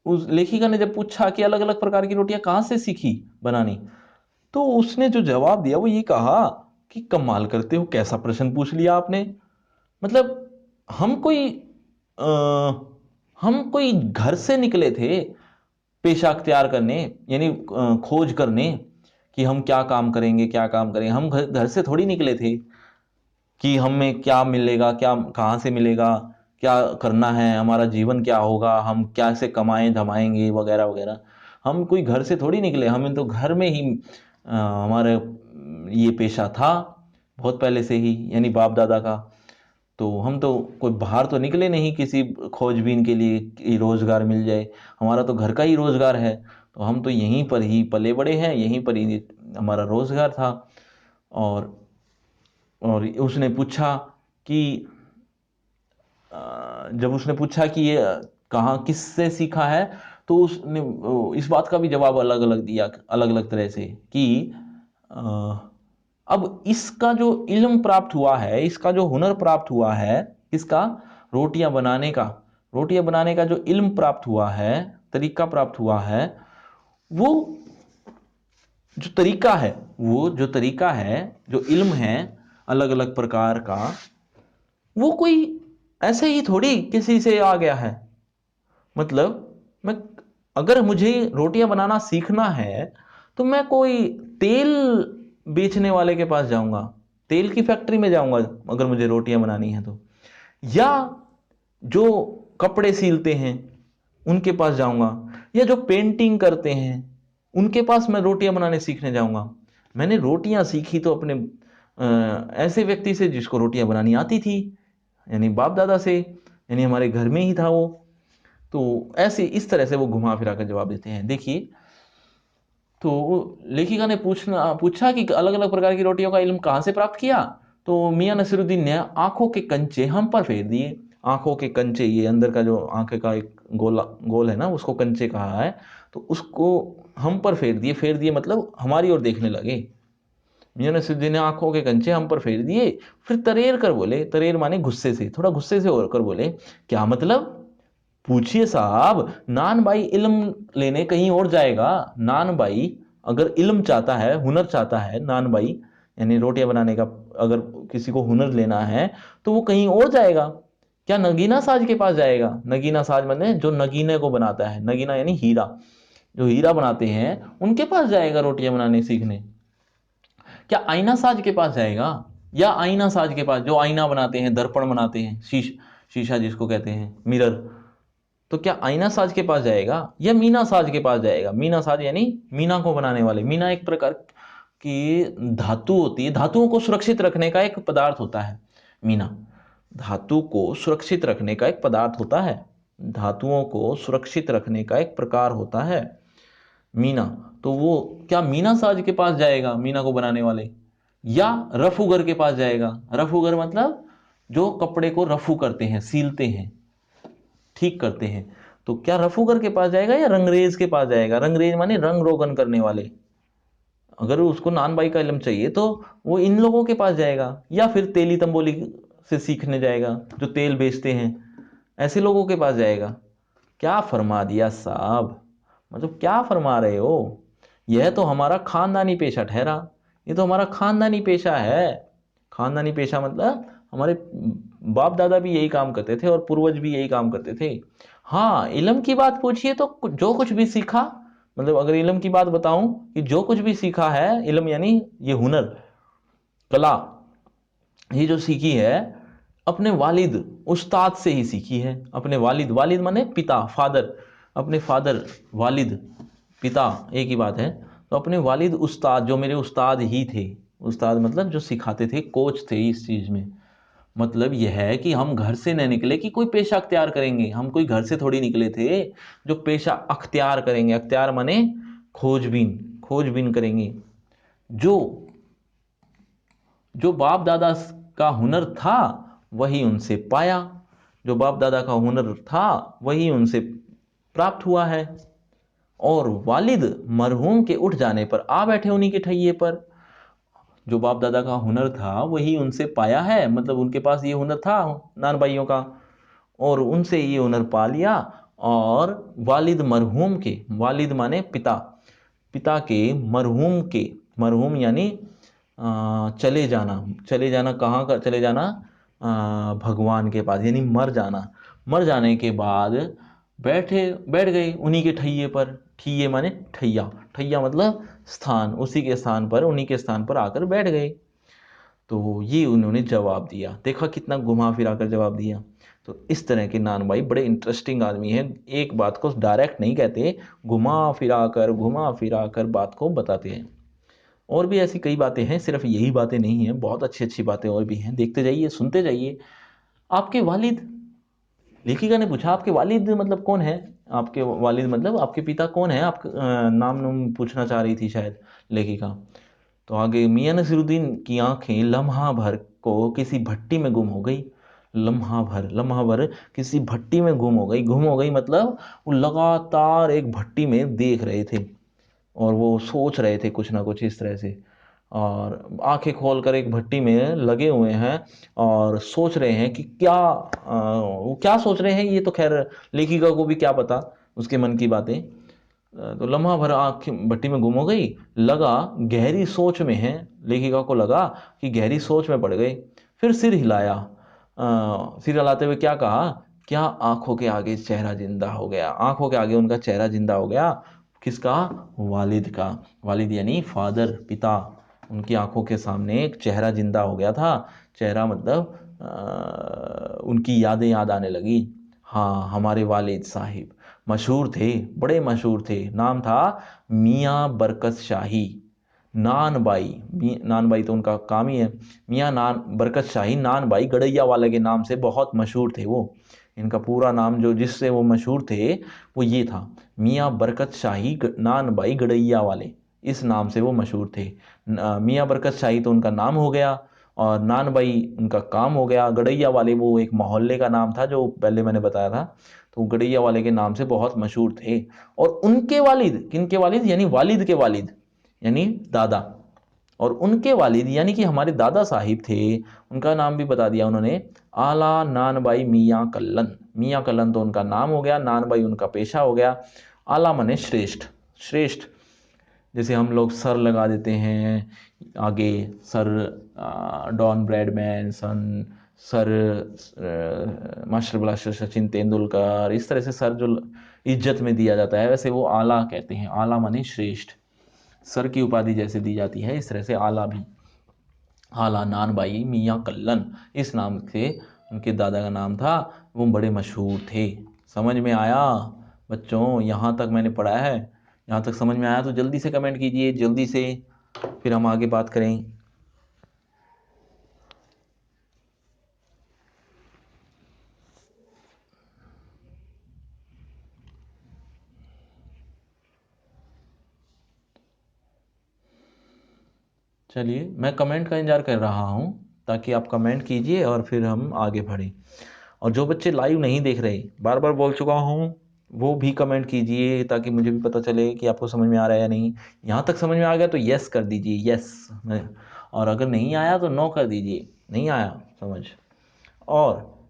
उस लेखिका ने जब पूछा कि अलग अलग प्रकार की रोटियां कहां से सीखी बनानी, तो उसने जो जवाब दिया वो ये कहा कि कमाल करते हो, कैसा प्रश्न पूछ लिया आपने। मतलब हम कोई आ, हम कोई घर से निकले थे पेशा अख्तियार करने, यानी खोज करने कि हम क्या काम करेंगे क्या काम करेंगे। हम घर से थोड़ी निकले थे कि हमें क्या मिलेगा, क्या कहाँ से मिलेगा, क्या करना है, हमारा जीवन क्या होगा, हम कैसे कमाएं धमाएंगे वगैरह वगैरह। हम कोई घर से थोड़ी निकले, हमें तो घर में ही हमारे ये पेशा था बहुत पहले से ही, यानी बाप दादा का। तो हम तो कोई बाहर तो निकले नहीं किसी खोजबीन के लिए कि रोजगार मिल जाए, हमारा तो घर का ही रोजगार है। तो हम तो यहीं पर ही पले बड़े हैं, यहीं पर ही हमारा रोजगार था। और उसने पूछा कि जब उसने पूछा कि ये कहाँ किससे सीखा है, तो उसने इस बात का भी जवाब अलग अलग दिया, अलग अलग तरह से कि अब इसका जो इल्म प्राप्त हुआ है, इसका जो हुनर प्राप्त हुआ है, इसका रोटियां बनाने का, रोटियां बनाने का जो इल्म प्राप्त हुआ है, तरीका प्राप्त हुआ है, वो जो तरीका है, वो जो तरीका है, जो इल्म है अलग अलग प्रकार का, वो कोई ऐसे ही थोड़ी किसी से आ गया है। मतलब मैं, अगर मुझे रोटियां बनाना सीखना है तो मैं कोई तेल बेचने वाले के पास जाऊंगा, तेल की फैक्ट्री में जाऊंगा अगर मुझे रोटियां बनानी है तो, या जो कपड़े सीलते हैं उनके पास जाऊंगा, या जो पेंटिंग करते हैं उनके पास मैं रोटियां बनाने सीखने जाऊंगा। मैंने रोटियां सीखी तो अपने ऐसे व्यक्ति से जिसको रोटियां बनानी आती थी, यानी बाप दादा से, यानी हमारे घर में ही था वो। तो ऐसे इस तरह से वो घुमा फिरा कर जवाब देते हैं। देखिए, तो लेखिका ने पूछा कि अलग अलग प्रकार की रोटियों का इल्म कहां से प्राप्त किया। तो मियां नसीरुद्दीन ने आंखों के कंचे हम पर फेर दिए। आंखों के कंचे, ये अंदर का जो आंखें का एक गोल है ना, उसको कंचे कहा है। तो उसको हम पर फेर दिए मतलब हमारी ओर देखने लगे। मियां नसीरुद्दीन ने आंखों के कंचे हम पर फेर दिए, फिर तरेर कर बोले, तरेर माने गुस्से से, थोड़ा गुस्से से होकर बोले, क्या मतलब, पूछिए साहब। नान भाई इल्म लेने कहीं और जाएगा। नान भाई अगर इल्म चाहता है, हुनर चाहता है, नान भाई यानी रोटियां बनाने का, अगर किसी को हुनर लेना है तो वो कहीं और जाएगा। क्या नगीना साज के पास जाएगा। नगीना साज माने जो नगीने को बनाता है, नगीना यानी हीरा, जो हीरा बनाते हैं उनके पास जाएगा रोटियां बनाने सीखने। क्या आईना साज के पास जाएगा, या आईना साज के पास जो आईना बनाते हैं, दर्पण बनाते हैं, शीशा जिसको कहते हैं, मिरर। तो क्या आईना साज के पास जाएगा या मीना साज के पास जाएगा। मीना साज यानी मीना को बनाने वाले। मीना एक प्रकार की धातु होती है, धातुओं को सुरक्षित रखने का एक पदार्थ होता है मीना। धातु को सुरक्षित रखने का एक पदार्थ होता है, धातुओं को सुरक्षित रखने का एक प्रकार होता है मीना। तो वो क्या मीना साज के पास जाएगा, मीना को बनाने वाले, या रफूगर के पास जाएगा। रफूगर मतलब जो कपड़े को रफू करते हैं, सीलते हैं, ठीक करते हैं। तो क्या रफूगर के पास जाएगा या रंगरेज के पास जाएगा। रंगरेज माने रंग रोगन करने वाले। अगर उसको नान बाई का इल्म चाहिए तो वो इन लोगों के पास जाएगा, या फिर तेली तंबोली से सीखने जाएगा, जो तेल बेचते हैं, ऐसे लोगों के पास जाएगा। क्या फरमा दिया साहब, मतलब क्या फरमा रहे हो। यह तो हमारा खानदानी पेशा ठहरा, ये तो हमारा खानदानी पेशा है। खानदानी पेशा मतलब हमारे बाप दादा भी यही काम करते थे और पूर्वज भी यही काम करते थे। हाँ, इल्म की बात पूछिए तो जो कुछ भी सीखा, मतलब अगर इल्म की बात बताऊं कि जो कुछ भी सीखा है, इल्म यानी ये हुनर, कला, ये जो सीखी है अपने वालिद उस्ताद से ही सीखी है। अपने वालिद, वालिद माने पिता, फादर, अपने फादर, वालिद, पिता एक ही बात है। तो अपने वालिद उस्ताद, जो मेरे उस्ताद ही थे, उस्ताद मतलब जो सिखाते थे, कोच थे इस चीज में। मतलब यह है कि हम घर से न निकले कि कोई पेशा अख्तियार करेंगे, हम कोई घर से थोड़ी निकले थे जो पेशा अख्तियार करेंगे। अख्तियार माने खोजबीन, खोजबीन करेंगे। जो जो बाप दादा का हुनर था वही उनसे पाया, जो बाप दादा का हुनर था वही उनसे प्राप्त हुआ है। और वालिद मरहूम के उठ जाने पर आ बैठे उन्हीं के ठैये पर। जो बाप दादा का हुनर था वही उनसे पाया है, मतलब उनके पास ये हुनर था नान भाइयों का, और उनसे ये हुनर पा लिया। और वालिद मरहूम के, वालिद माने पिता, पिता के मरहूम के, मरहूम यानी चले जाना, चले जाना कहाँ का चले जाना, भगवान के पास, यानी मर जाना। मर जाने के बाद बैठ गए उन्हीं के ठैये पर। ठिये माने ठैया, ठैया मतलब स्थान, उसी के स्थान पर, उन्हीं के स्थान पर आकर बैठ गए। तो ये उन्होंने जवाब दिया, देखा कितना घुमा फिरा कर जवाब दिया। तो इस तरह के नान भाई बड़े इंटरेस्टिंग आदमी हैं, एक बात को डायरेक्ट नहीं कहते, घुमा फिरा कर बात को बताते हैं। और भी ऐसी कई बातें हैं, सिर्फ यही बातें नहीं हैं, बहुत अच्छी अच्छी बातें और भी हैं, देखते जाइए, सुनते जाइए। आपके वालिद, लेखिका ने पूछा आपके वालिद मतलब कौन है, आपके वालिद मतलब आपके पिता कौन है, आप नाम नाम पूछना चाह रही थी शायद लेखिका। तो आगे, मियां नसीरुद्दीन की आंखें लम्हा भर को किसी भट्टी में गुम हो गई। लम्हा भर, लम्हा भर किसी भट्टी में गुम हो गई, गुम हो गई मतलब वो लगातार एक भट्टी में देख रहे थे और वो सोच रहे थे कुछ ना कुछ इस तरह से। और आंखें खोलकर एक भट्टी में लगे हुए हैं और सोच रहे हैं कि क्या वो क्या सोच रहे हैं, ये तो खैर लेखिका को भी क्या पता उसके मन की बातें। तो लम्हा भर आंख भट्टी में गुम हो गई, लगा गहरी सोच में है, लेखिका को लगा कि गहरी सोच में पड़ गए। फिर सिर हिलाया, सिर हिलाते हुए क्या कहा, क्या आंखों के आगे चेहरा जिंदा हो गया, आंखों के आगे उनका चेहरा जिंदा हो गया। किसका, वालिद का, वालिद यानी फादर, पिता, उनकी आंखों के सामने एक चेहरा जिंदा हो गया था। चेहरा मतलब उनकी यादें याद आने लगी। हाँ, हमारे वालिद साहिब मशहूर थे, बड़े मशहूर थे, नाम था मियाँ बरकत शाही नान बाई। नान बाई तो उनका काम ही है। मियाँ नान बरकत शाही नान बाई गड़ैया वाले के नाम से बहुत मशहूर थे वो। इनका पूरा नाम जो जिससे वो मशहूर थे वो ये था, मियाँ बरकत शाही नान बाई गड़ैया वाले, इस नाम से वो मशहूर थे। मियाँ बरकत शाही तो उनका नाम हो गया और नान बाई उनका काम हो गया। गड़ैया वाले वो एक मोहल्ले का नाम था जो पहले मैंने बताया था। तो गड़ैया वाले के नाम से बहुत मशहूर थे। और उनके वालिद, किनके वालिद, यानी वालिद के वालिद यानी दादा, और उनके वालिद यानी कि हमारे दादा साहिब थे, उनका नाम भी बता दिया उन्होंने, आला नानबाई मियाँ कल्लन। मियाँ कल्लन तो उनका नाम हो गया, नानबाई उनका पेशा हो गया। आला माने श्रेष्ठ, श्रेष्ठ, जैसे हम लोग सर लगा देते हैं आगे, sir Don Bradman, son sir master blaster Sachin Tendulkar, इस तरह से सर जो इज्जत में दिया जाता है, वैसे वो आला कहते हैं। आला माने श्रेष्ठ, सर की उपाधि जैसे दी जाती है इस तरह से आला भी। आला नानबाई मियाँ कल्लन, इस नाम से उनके दादा का नाम था, वो बड़े मशहूर थे। समझ में आया बच्चों, यहाँ तक मैंने पढ़ा है, यहाँ तक समझ में आया तो जल्दी से कमेंट कीजिए, जल्दी से, फिर हम आगे बात करें। चलिए, मैं कमेंट का इंतजार कर रहा हूँ ताकि आप कमेंट कीजिए और फिर हम आगे बढ़ें। और जो बच्चे लाइव नहीं देख रहे, बार बार बोल चुका हूँ, वो भी कमेंट कीजिए ताकि मुझे भी पता चले कि आपको समझ में आ रहा है या नहीं। यहाँ तक समझ में आ गया तो यस कर दीजिए, यस, और अगर नहीं आया तो नो कर दीजिए, नहीं आया समझ। और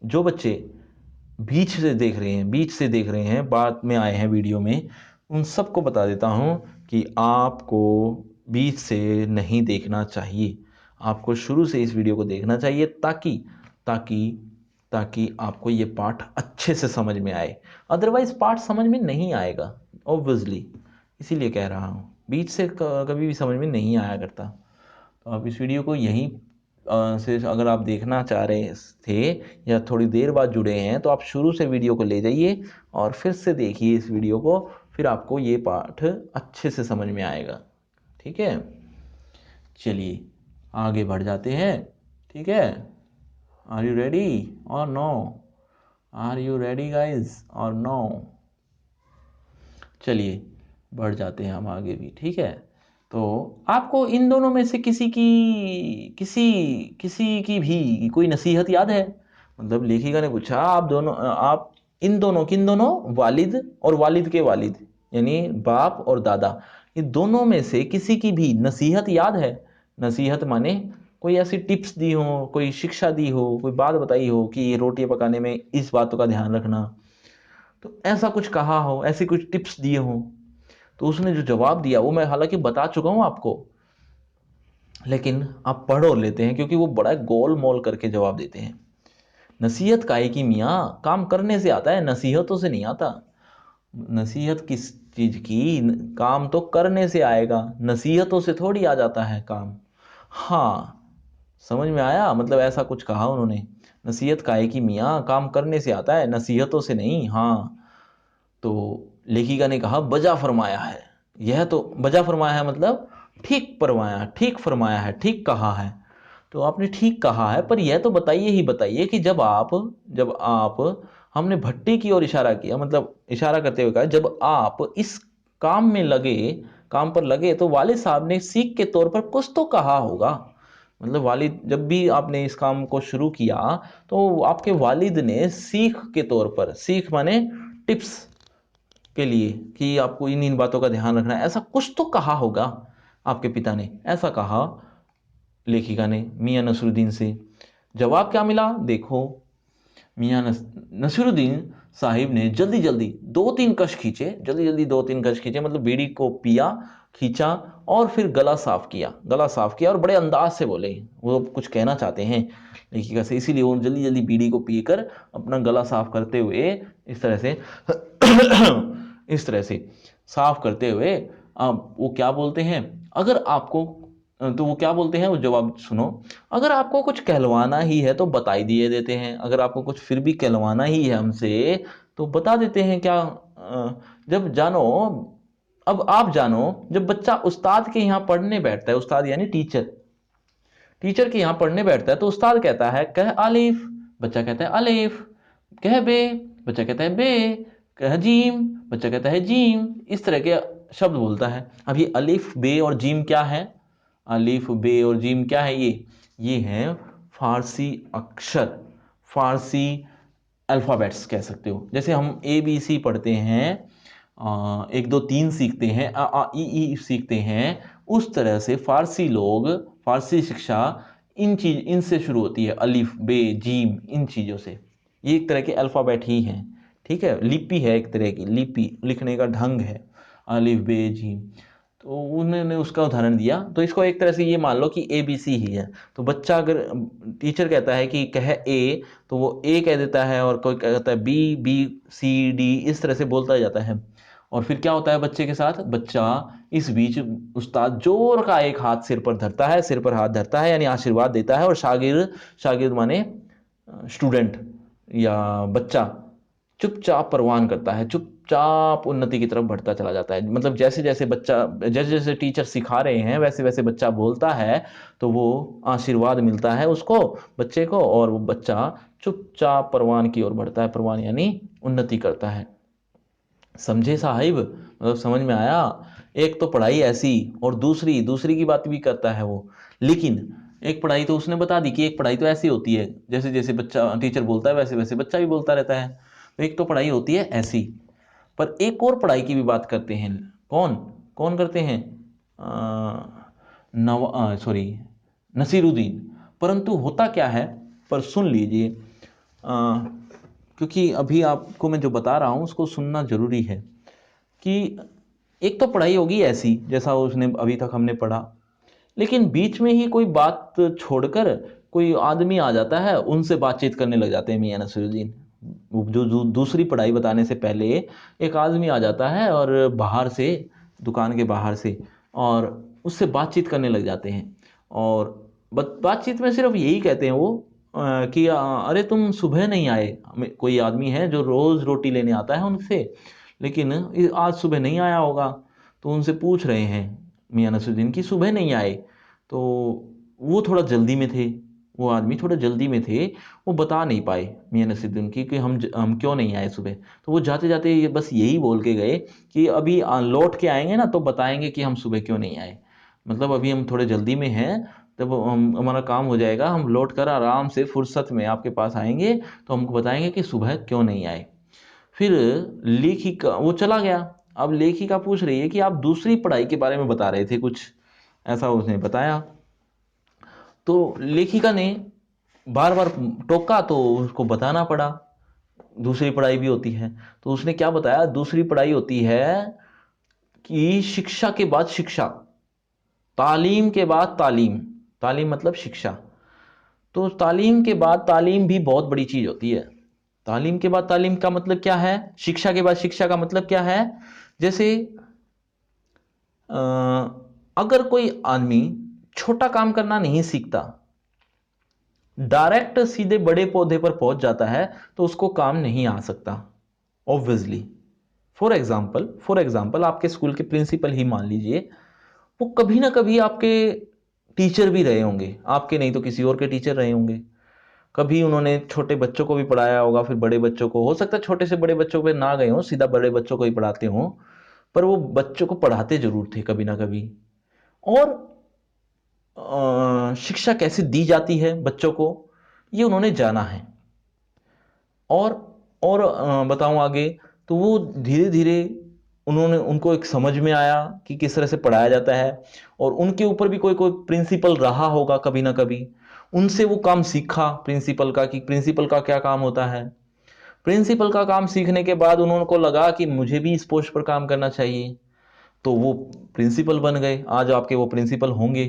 जो बच्चे बीच से देख रहे हैं, बीच से देख रहे हैं, बाद में आए हैं वीडियो में, उन सबको बता देता हूं कि आपको बीच से नहीं देखना चाहिए, आपको शुरू से इस वीडियो को देखना चाहिए ताकि ताकि ताकि आपको ये पाठ अच्छे से समझ में आए। अदरवाइज पाठ समझ में नहीं आएगा ऑब्वियसली, इसीलिए कह रहा हूँ, बीच से कभी भी समझ में नहीं आया करता। तो आप इस वीडियो को यहीं से अगर आप देखना चाह रहे थे या थोड़ी देर बाद जुड़े हैं तो आप शुरू से वीडियो को ले जाइए और फिर से देखिए इस वीडियो को, फिर आपको ये पाठ अच्छे से समझ में आएगा। ठीक है, चलिए आगे बढ़ जाते हैं। ठीक है, are you ready or no? Are you ready guys or no? चलिए बढ़ जाते हैं हम आगे भी। ठीक है, तो आपको इन दोनों में से किसी की भी कोई नसीहत याद है? मतलब लेखिका ने पूछा आप इन दोनों, किन दोनों, वालिद और वालिद के वालिद, यानी बाप और दादा, ये दोनों में से किसी की भी नसीहत याद है? नसीहत माने कोई ऐसी टिप्स दी हो, कोई शिक्षा दी हो, कोई बात बताई हो कि ये रोटी पकाने में इस बातों का ध्यान रखना, तो ऐसा कुछ कहा हो, ऐसी कुछ टिप्स दिए हो? तो उसने जो जवाब दिया वो मैं हालांकि बता चुका हूं आपको, लेकिन आप पढ़ और लेते हैं क्योंकि वो बड़ा गोल मोल करके जवाब देते हैं। नसीहत काहे की मियाँ, काम करने से आता है, नसीहतों से नहीं आता। नसीहत किस चीज की? काम तो करने से आएगा, नसीहतों से थोड़ी आ जाता है काम। हाँ, समझ में आया? मतलब ऐसा कुछ कहा उन्होंने, नसीहत काहे की मियाँ, काम करने से आता है, नसीहतों से नहीं। हाँ, तो लेखिका ने कहा बजा फरमाया है। यह तो बजा फरमाया है मतलब ठीक फरमाया, ठीक फरमाया है, ठीक कहा है। तो आपने ठीक कहा है, पर यह तो बताइए ही बताइए कि जब आप हमने भट्टी की ओर इशारा किया, मतलब इशारा करते हुए कहा जब आप इस काम में लगे, काम पर लगे, तो वालिद साहब ने सीख के तौर पर कुछ तो कहा होगा। मतलब वालिद, जब भी आपने इस काम को शुरू किया तो आपके वालिद ने सीख के तौर पर, सीख माने टिप्स के लिए, कि आपको इन इन बातों का ध्यान रखना है, ऐसा कुछ तो कहा होगा आपके पिता ने, ऐसा कहा लेखिका ने मियां नसरुद्दीन से। जवाब क्या मिला देखो, नसीरुद्दीन साहिब ने जल्दी जल्दी दो तीन कश खींचे, जल्दी जल्दी दो तीन कश खींचे, मतलब बीड़ी को पिया, खींचा, और फिर गला साफ किया, गला साफ किया, और बड़े अंदाज से बोले, वो कुछ कहना चाहते हैं लेखिका से, इसीलिए वो जल्दी जल्दी बीड़ी को पीकर अपना गला साफ करते हुए इस तरह से इस तरह से साफ करते हुए वो क्या बोलते हैं, अगर आपको, तो वो क्या बोलते हैं, वो जवाब सुनो, अगर आपको कुछ कहलवाना ही है तो बता ही दिए देते हैं, अगर आपको कुछ फिर भी कहलवाना ही है हमसे तो बता देते हैं क्या। जब जानो, अब आप जानो, जब बच्चा उस्ताद के यहाँ पढ़ने बैठता है, उस्ताद यानी टीचर, टीचर के यहाँ पढ़ने बैठता है, तो उस्ताद कहता है कह अलिफ, बच्चा कहता है अलिफ, कह बे, बच्चा कहता है बे, कह जीम, बच्चा कहता है जीम, इस तरह के शब्द बोलता है। अब ये अलिफ बे और जीम क्या है? अलिफ बे और जीम क्या है? ये हैं फारसी अक्षर, फारसी अल्फ़ाबेट्स कह सकते हो। जैसे हम ए बी सी पढ़ते हैं, एक दो तीन सीखते हैं, अ आ ई ई सीखते हैं, उस तरह से फारसी लोग, फारसी शिक्षा इनसे शुरू होती है, अलिफ बे जीम, इन चीज़ों से। ये एक तरह के अल्फ़ाबेट ही हैं, ठीक है, लिपि है, एक तरह की लिपि, लिखने का ढंग है, अलिफ बे जीम। तो उन्होंने उसका उदाहरण दिया, तो इसको एक तरह से ये मान लो कि ए बी सी ही है। तो बच्चा, अगर टीचर कहता है कि कह ए, तो वो ए कह देता है, और कोई कहता है बी, बी सी डी, इस तरह से बोलता जाता है। और फिर क्या होता है बच्चे के साथ, बच्चा इस बीच उस्ताद जोर का एक हाथ सिर पर धरता है, सिर पर हाथ धरता है यानी आशीर्वाद देता है, और शागिर्द, शागिर्द माने स्टूडेंट या बच्चा, चुपचाप परवान करता है, चुपचाप उन्नति की तरफ बढ़ता चला जाता है। मतलब जैसे जैसे बच्चा, जैसे जैसे टीचर सिखा रहे हैं वैसे वैसे बच्चा बोलता है, तो वो आशीर्वाद मिलता है उसको, बच्चे को, और वो बच्चा चुपचाप परवान की ओर बढ़ता है, परवान यानी उन्नति करता है। समझे साहिब? मतलब समझ में आया? एक तो पढ़ाई ऐसी, और दूसरी दूसरी की बात भी करता है वो, लेकिन एक पढ़ाई तो उसने बता दी कि एक पढ़ाई तो ऐसी होती है, जैसे जैसे बच्चा, टीचर बोलता है वैसे वैसे बच्चा भी बोलता रहता है। तो एक तो पढ़ाई होती है ऐसी, पर एक और पढ़ाई की भी बात करते हैं। कौन कौन करते हैं? सॉरी, नसीरुद्दीन। परंतु होता क्या है, पर सुन लीजिए, क्योंकि अभी आपको मैं जो बता रहा हूँ उसको सुनना जरूरी है, कि एक तो पढ़ाई होगी ऐसी जैसा उसने अभी तक हमने पढ़ा, लेकिन बीच में ही कोई बात छोड़कर कोई आदमी आ जाता है, उनसे बातचीत करने लग जाते हैं मियां नसीरुद्दीन। जो दूसरी पढ़ाई बताने से पहले एक आदमी आ जाता है, और बाहर से, दुकान के बाहर से, और उससे बातचीत करने लग जाते हैं। और बातचीत में सिर्फ यही कहते हैं वो, कि अरे तुम सुबह नहीं आए। कोई आदमी है जो रोज़ रोटी लेने आता है उनसे, लेकिन आज सुबह नहीं आया होगा, तो उनसे पूछ रहे हैं मियां नसीरुद्दीन की सुबह नहीं आए। तो वो थोड़ा जल्दी में थे, वो आदमी थोड़ा जल्दी में थे, वो बता नहीं पाए मियां नसीरुद्दीन की कि हम क्यों नहीं आए सुबह। तो वो जाते जाते ये बस यही बोल के गए कि अभी लौट के आएंगे ना तो बताएंगे कि हम सुबह क्यों नहीं आए, मतलब अभी हम थोड़े जल्दी में हैं, तब हम हमारा काम हो जाएगा, हम लौट कर आराम से फुर्सत में आपके पास आएंगे तो हमको बताएंगे कि सुबह क्यों नहीं आए। फिर लेखिका वो चला गया। अब लेखिका पूछ रही है कि आप दूसरी पढ़ाई के बारे में बता रहे थे कुछ, ऐसा उसने बताया। तो लेखिका ने बार बार टोका तो उसको बताना पड़ा दूसरी पढ़ाई भी होती है। तो उसने क्या बताया, दूसरी पढ़ाई होती है कि शिक्षा के बाद शिक्षा, तालीम के बाद तालीम, तालीम मतलब शिक्षा। तो तालीम के बाद तालीम भी बहुत बड़ी चीज होती है। तालीम के बाद तालीम का मतलब क्या है, शिक्षा के बाद शिक्षा का मतलब क्या है, जैसे अ, अगर कोई आदमी छोटा काम करना नहीं सीखता, डायरेक्ट सीधे बड़े पौधे पर पहुंच जाता है तो उसको काम नहीं आ सकता ऑब्वियसली। फॉर एग्जाम्पल आपके स्कूल के प्रिंसिपल ही मान लीजिए, वो कभी ना कभी आपके टीचर भी रहे होंगे, आपके नहीं तो किसी और के टीचर रहे होंगे। कभी उन्होंने छोटे बच्चों को भी पढ़ाया होगा, फिर बड़े बच्चों को, हो सकता है छोटे से बड़े बच्चों पे ना गए हों, सीधा बड़े बच्चों को ही पढ़ाते हों, पर वो बच्चों को पढ़ाते जरूर थे कभी ना कभी। और शिक्षा कैसे दी जाती है बच्चों को, ये उन्होंने जाना है। और बताऊं आगे, तो वो धीरे धीरे उन्होंने उनको एक समझ में आया कि किस तरह से पढ़ाया जाता है, और उनके ऊपर भी कोई कोई प्रिंसिपल रहा होगा कभी ना कभी, उनसे वो काम सीखा प्रिंसिपल का कि प्रिंसिपल का क्या काम होता है। प्रिंसिपल का काम सीखने के बाद उनको लगा कि मुझे भी इस पोस्ट पर काम करना चाहिए, तो वो प्रिंसिपल बन गए, आज आपके वो प्रिंसिपल होंगे।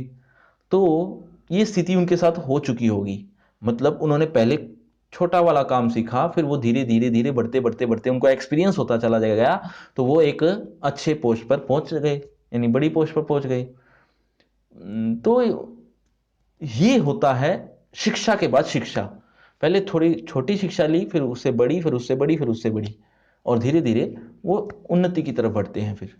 तो ये स्थिति उनके साथ हो चुकी होगी, मतलब उन्होंने पहले छोटा वाला काम सीखा, फिर वो धीरे धीरे धीरे बढ़ते बढ़ते बढ़ते उनको एक्सपीरियंस होता चला गया, तो वो एक अच्छे पोस्ट पर पहुंच गए, यानी बड़ी पोस्ट पर पहुंच गए। तो ये होता है शिक्षा के बाद शिक्षा। पहले थोड़ी छोटी शिक्षा ली, फिर उससे बड़ी, फिर उससे बड़ी, फिर उससे बड़ी, और धीरे धीरे वो उन्नति की तरफ बढ़ते हैं फिर,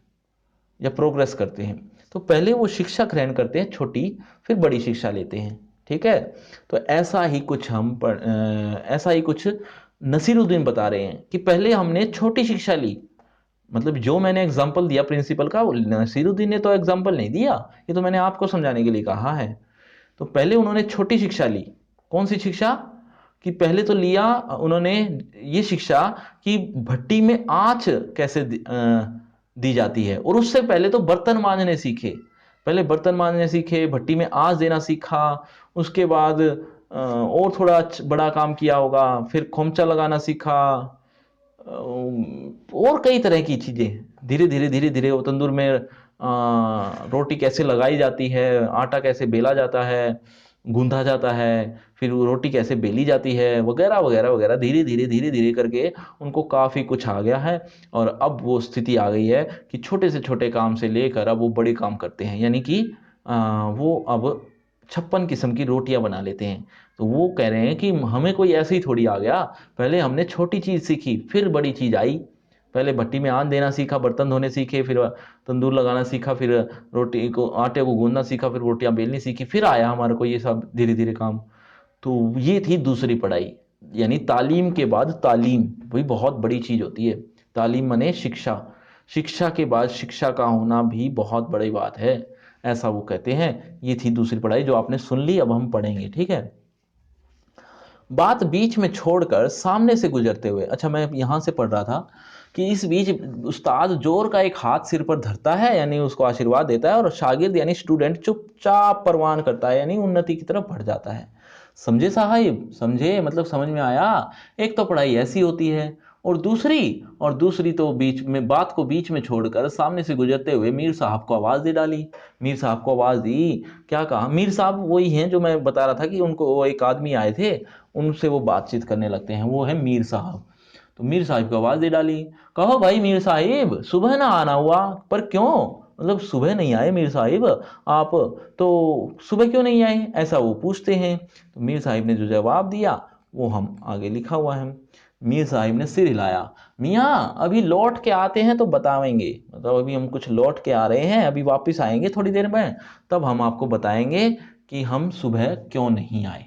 या प्रोग्रेस करते हैं। तो पहले वो शिक्षा ग्रहण करते हैं छोटी, फिर बड़ी शिक्षा लेते हैं। ठीक है, तो ऐसा ही कुछ नसीरुद्दीन बता रहे हैं कि पहले हमने छोटी शिक्षा ली, मतलब जो मैंने एग्जांपल दिया प्रिंसिपल का, वो नसीरुद्दीन ने तो एग्जांपल नहीं दिया, ये तो मैंने आपको समझाने के लिए कहा है। तो पहले उन्होंने छोटी शिक्षा ली। कौन सी शिक्षा, कि पहले तो लिया उन्होंने ये शिक्षा कि भट्टी में आंच कैसे दी जाती है, और उससे पहले तो बर्तन मांजने सीखे। पहले बर्तन मांजने सीखे, भट्टी में आंच देना सीखा, उसके बाद और थोड़ा बड़ा काम किया होगा, फिर खोमचा लगाना सीखा, और कई तरह की चीजें। धीरे धीरे धीरे धीरे वो तंदूर में रोटी कैसे लगाई जाती है, आटा कैसे बेला जाता है, गूंधा जाता है, फिर वो रोटी कैसे बेली जाती है, वगैरह वगैरह वगैरह, धीरे धीरे करके उनको काफी कुछ आ गया है। और अब वो स्थिति आ गई है कि छोटे से छोटे काम से लेकर अब वो बड़े काम करते हैं, यानी कि वो अब 56 किस्म की रोटियां बना लेते हैं। तो वो कह रहे हैं कि हमें कोई ऐसे ही थोड़ी आ गया, पहले हमने छोटी चीज सीखी, फिर बड़ी चीज आई। पहले भट्टी में आन देना सीखा, बर्तन धोने सीखे, फिर तंदूर लगाना सीखा, फिर रोटी को आटे को गूंदना सीखा, फिर रोटियां बेलनी सीखी, फिर आया हमारे को ये सब धीरे धीरे काम। तो ये थी दूसरी पढ़ाई, यानी तालीम के बाद तालीम, वही बहुत बड़ी चीज होती है। तालीम माने शिक्षा, शिक्षा के बाद शिक्षा का होना भी बहुत बड़ी बात है, ऐसा वो कहते हैं। ये थी दूसरी पढ़ाई जो आपने सुन ली, अब हम पढ़ेंगे, ठीक है। बात बीच में छोड़कर सामने से गुजरते हुए, अच्छा मैं यहां से पढ़ रहा था कि इस बीच उस्ताद जोर का एक हाथ सिर पर धरता है, यानी उसको आशीर्वाद देता है, और शागिर्द यानी स्टूडेंट चुपचाप परवान करता है, यानी उन्नति की तरफ बढ़ जाता है। समझे साहब, समझे, मतलब समझ में आया। एक तो पढ़ाई ऐसी होती है, और दूसरी तो बीच में, बात को बीच में छोड़कर सामने से गुजरते हुए मीर साहब को आवाज दे डाली। मीर साहब को आवाज दी, क्या कहा, मीर साहब वही हैं जो मैं बता रहा था कि उनको वो एक आदमी आए थे, उनसे वो बातचीत करने लगते हैं, वो है मीर साहब। तो मीर साहब को आवाज दे डाली, कहो भाई मीर साहिब, सुबह ना आना हुआ, पर क्यों, मतलब सुबह नहीं आए मीर साहिब आप, तो सुबह क्यों नहीं आए, ऐसा वो पूछते हैं। तो मीर साहिब ने जो जवाब दिया वो हम आगे लिखा हुआ है। मीर साहिब ने सिर हिलाया। मियाँ अभी लौट के आते हैं तो बताएंगे, मतलब अभी हम कुछ लौट के आ रहे हैं, अभी वापस आएंगे थोड़ी देर में, तब हम आपको बताएंगे कि हम सुबह क्यों नहीं आए।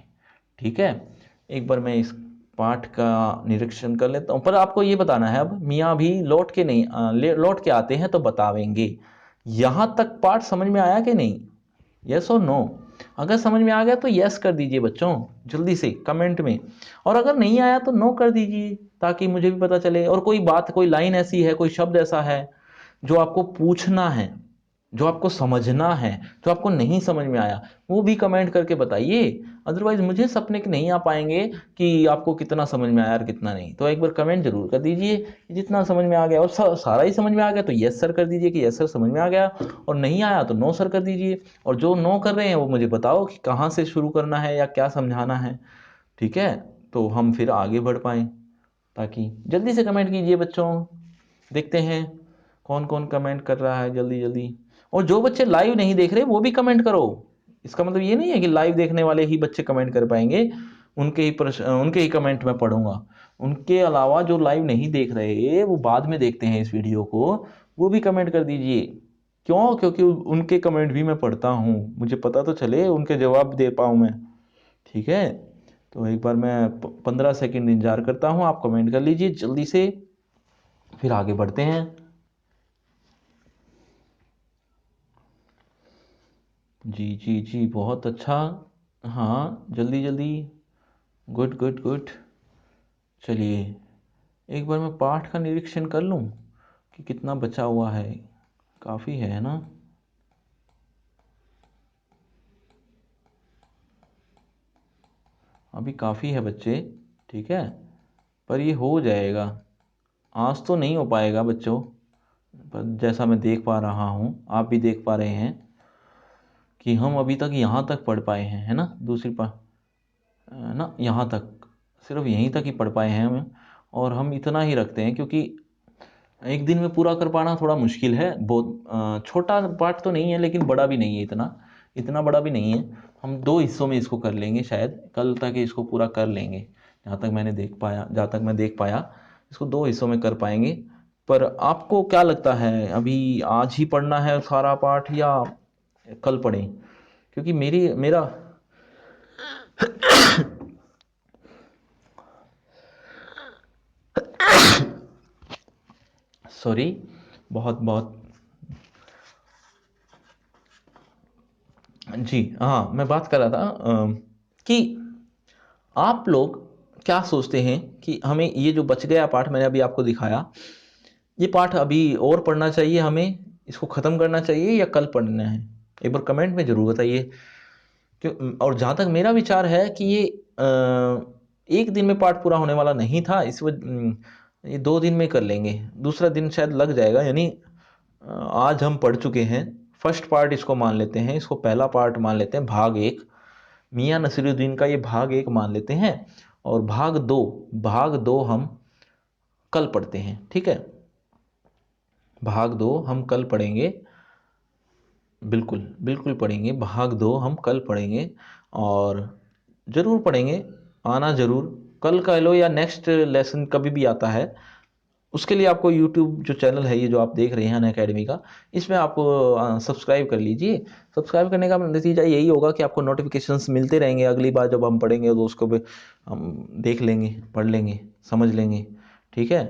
ठीक है, एक बार मैं इस पाठ का निरीक्षण कर लेता हूँ, पर आपको ये बताना है अब, मियाँ भी लौट के नहीं लौट के आते हैं तो बतावेंगे। यहां तक पाठ समझ में आया कि नहीं? यस और नो? अगर समझ में आ गया तो यस कर दीजिए बच्चों जल्दी से कमेंट में, और अगर नहीं आया तो नो कर दीजिए, ताकि मुझे भी पता चले। और कोई बात, कोई लाइन ऐसी है, कोई शब्द ऐसा है जो आपको पूछना है, जो आपको समझना है, जो आपको नहीं समझ में आया, वो भी कमेंट करके बताइए। अदरवाइज मुझे सपने के नहीं आ पाएंगे कि आपको कितना समझ में आया और कितना नहीं। तो एक बार कमेंट जरूर कर दीजिए जितना समझ में आ गया, और सारा ही समझ में आ गया तो यस सर कर दीजिए कि यस सर समझ में आ गया, और नहीं आया तो नो सर कर दीजिए। और जो नो कर रहे हैं वो मुझे बताओ कि कहाँ से शुरू करना है या क्या समझाना है। ठीक है, तो हम फिर आगे बढ़ पाए, ताकि जल्दी से कमेंट कीजिए बच्चों। देखते हैं कौन कौन कमेंट कर रहा है जल्दी जल्दी। और जो बच्चे लाइव नहीं देख रहे वो भी कमेंट करो। इसका मतलब ये नहीं है कि लाइव देखने वाले ही बच्चे कमेंट कर पाएंगे, उनके ही उनके ही कमेंट मैं पढ़ूंगा। उनके अलावा जो लाइव नहीं देख रहे, वो बाद में देखते हैं इस वीडियो को, वो भी कमेंट कर दीजिए। क्यों? क्योंकि उनके कमेंट भी मैं पढ़ता हूँ, मुझे पता तो चले, उनके जवाब दे पाऊँ मैं। ठीक है, तो एक बार मैं 15 सेकंड इंतजार करता हूँ, आप कमेंट कर लीजिए जल्दी से, फिर आगे बढ़ते हैं। जी जी जी, बहुत अच्छा। हाँ जल्दी जल्दी, गुड गुड गुड। चलिए एक बार मैं पाठ का निरीक्षण कर लूँ कि कितना बचा हुआ है। काफ़ी है ना? अभी काफ़ी है बच्चे। ठीक है, पर ये हो जाएगा। आज तो नहीं हो पाएगा बच्चों, पर जैसा मैं देख पा रहा हूँ, आप भी देख पा रहे हैं कि हम अभी तक यहाँ तक पढ़ पाए हैं, है ना? दूसरी पा ना, यहाँ तक, सिर्फ यहीं तक ही पढ़ पाए हैं हम। और हम इतना ही रखते हैं क्योंकि एक दिन में पूरा कर पाना थोड़ा मुश्किल है। बहुत छोटा पार्ट तो नहीं है, लेकिन बड़ा भी नहीं है, इतना इतना बड़ा भी नहीं है। हम 2 हिस्सों में इसको कर लेंगे, शायद कल तक इसको पूरा कर लेंगे। जहाँ तक मैं देख पाया, इसको 2 हिस्सों में कर पाएंगे। पर आपको क्या लगता है, अभी आज ही पढ़ना है सारा पाठ या कल पढ़ें? क्योंकि मेरी मेरा सॉरी, बहुत बहुत। जी हाँ, मैं बात कर रहा था कि आप लोग क्या सोचते हैं कि हमें ये जो बच गया पाठ मैंने अभी आपको दिखाया, ये पाठ अभी और पढ़ना चाहिए, हमें इसको ख़त्म करना चाहिए या कल पढ़ना है? एक बार कमेंट में ज़रूर बताइए। क्यों? और जहाँ तक मेरा विचार है कि ये एक दिन में पाठ पूरा होने वाला नहीं था, ये 2 दिन में कर लेंगे, दूसरा दिन शायद लग जाएगा। यानी आज हम पढ़ चुके हैं, फर्स्ट पार्ट इसको मान लेते हैं, इसको पहला पार्ट मान लेते हैं, भाग 1, मियाँ नसीरुद्दीन का ये भाग 1 मान लेते हैं। और भाग 2 हम कल पढ़ते हैं। ठीक है, भाग 2 हम कल पढ़ेंगे, बिल्कुल बिल्कुल पढ़ेंगे। भाग 2 हम कल पढ़ेंगे, और ज़रूर पढ़ेंगे, आना ज़रूर। कल कह लो या नेक्स्ट लेसन कभी भी आता है, उसके लिए आपको यूट्यूब जो चैनल है, ये जो आप देख रहे हैं अनअकैडमी का, इसमें आप सब्सक्राइब कर लीजिए। सब्सक्राइब करने का नतीजा यही होगा कि आपको नोटिफिकेशंस मिलते रहेंगे। अगली बार जब हम पढ़ेंगे तो उसको भी हम देख लेंगे, पढ़ लेंगे, समझ लेंगे। ठीक है,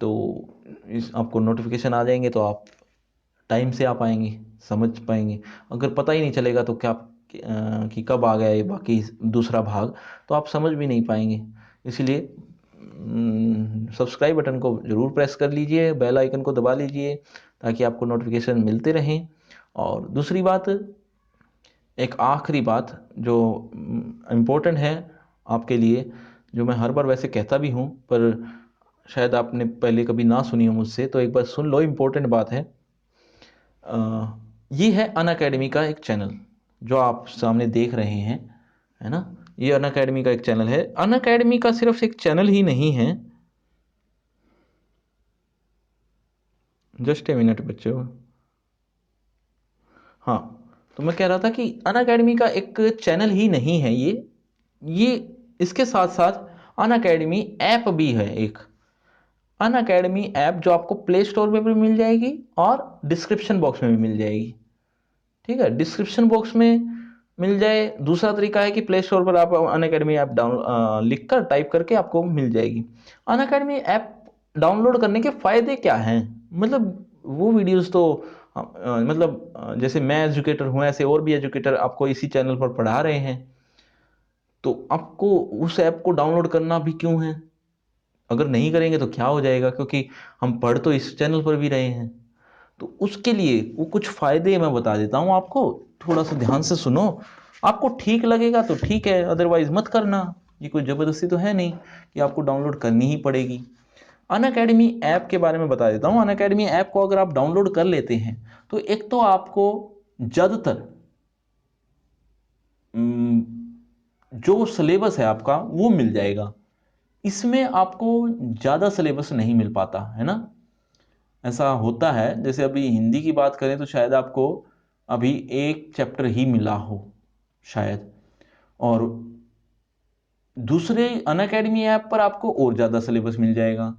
तो इस आपको नोटिफिकेशन आ जाएंगे तो आप टाइम से आ पाएंगे, समझ पाएंगे। अगर पता ही नहीं चलेगा तो क्या कि कब आ गया ये बाकी दूसरा भाग, तो आप समझ भी नहीं पाएंगे। इसलिए सब्सक्राइब बटन को ज़रूर प्रेस कर लीजिए, बेल आइकन को दबा लीजिए, ताकि आपको नोटिफिकेशन मिलते रहें। और दूसरी बात, एक आखिरी बात जो इम्पोर्टेंट है आपके लिए, जो मैं हर बार वैसे कहता भी हूँ, पर शायद आपने पहले कभी ना सुनी हो मुझसे, तो एक बार सुन लो। इम्पोर्टेंट बात है, ये है अनअकैडमी का एक चैनल जो आप सामने देख रहे हैं, है ना? ये अनअकैडमी का एक चैनल है। अनअकैडमी का सिर्फ एक चैनल ही नहीं है, जस्ट ए मिनट बच्चों। हाँ, तो मैं कह रहा था कि अनअकैडमी का एक चैनल ही नहीं है ये इसके साथ साथ अनअकैडमी ऐप भी है एक, अनअकैडमी ऐप जो आपको प्ले स्टोर पे भी मिल जाएगी और डिस्क्रिप्शन बॉक्स में भी मिल जाएगी। ठीक है, डिस्क्रिप्शन बॉक्स में मिल जाए। दूसरा तरीका है कि प्ले स्टोर पर आप अनअकैडमी ऐप लिख कर टाइप करके आपको मिल जाएगी। अनअकैडमी ऐप डाउनलोड करने के फायदे क्या हैं, मतलब वो वीडियोस तो जैसे मैं एजुकेटर हूं ऐसे और भी एजुकेटर आपको इसी चैनल पर पढ़ा रहे हैं, तो आपको उस ऐप को डाउनलोड करना भी क्यों है? अगर नहीं करेंगे तो क्या हो जाएगा, क्योंकि हम पढ़ तो इस चैनल पर भी रहे हैं। तो उसके लिए वो कुछ फायदे मैं बता देता हूं आपको, थोड़ा सा ध्यान से सुनो। आपको ठीक लगेगा तो ठीक है, अदरवाइज मत करना। ये कोई जबरदस्ती तो है नहीं कि आपको डाउनलोड करनी ही पड़ेगी। अनअकैडमी ऐप के बारे में बता देता हूं। अनअकैडमी ऐप को अगर आप डाउनलोड कर लेते हैं तो एक तो आपको ज्यादातर जो सिलेबस है आपका वो मिल जाएगा। इसमें आपको ज्यादा सिलेबस नहीं मिल पाता है ना, ऐसा होता है। जैसे अभी हिंदी की बात करें तो शायद आपको अभी एक चैप्टर ही मिला हो शायद, और दूसरे अनअकैडमी ऐप पर आपको और ज़्यादा सिलेबस मिल जाएगा।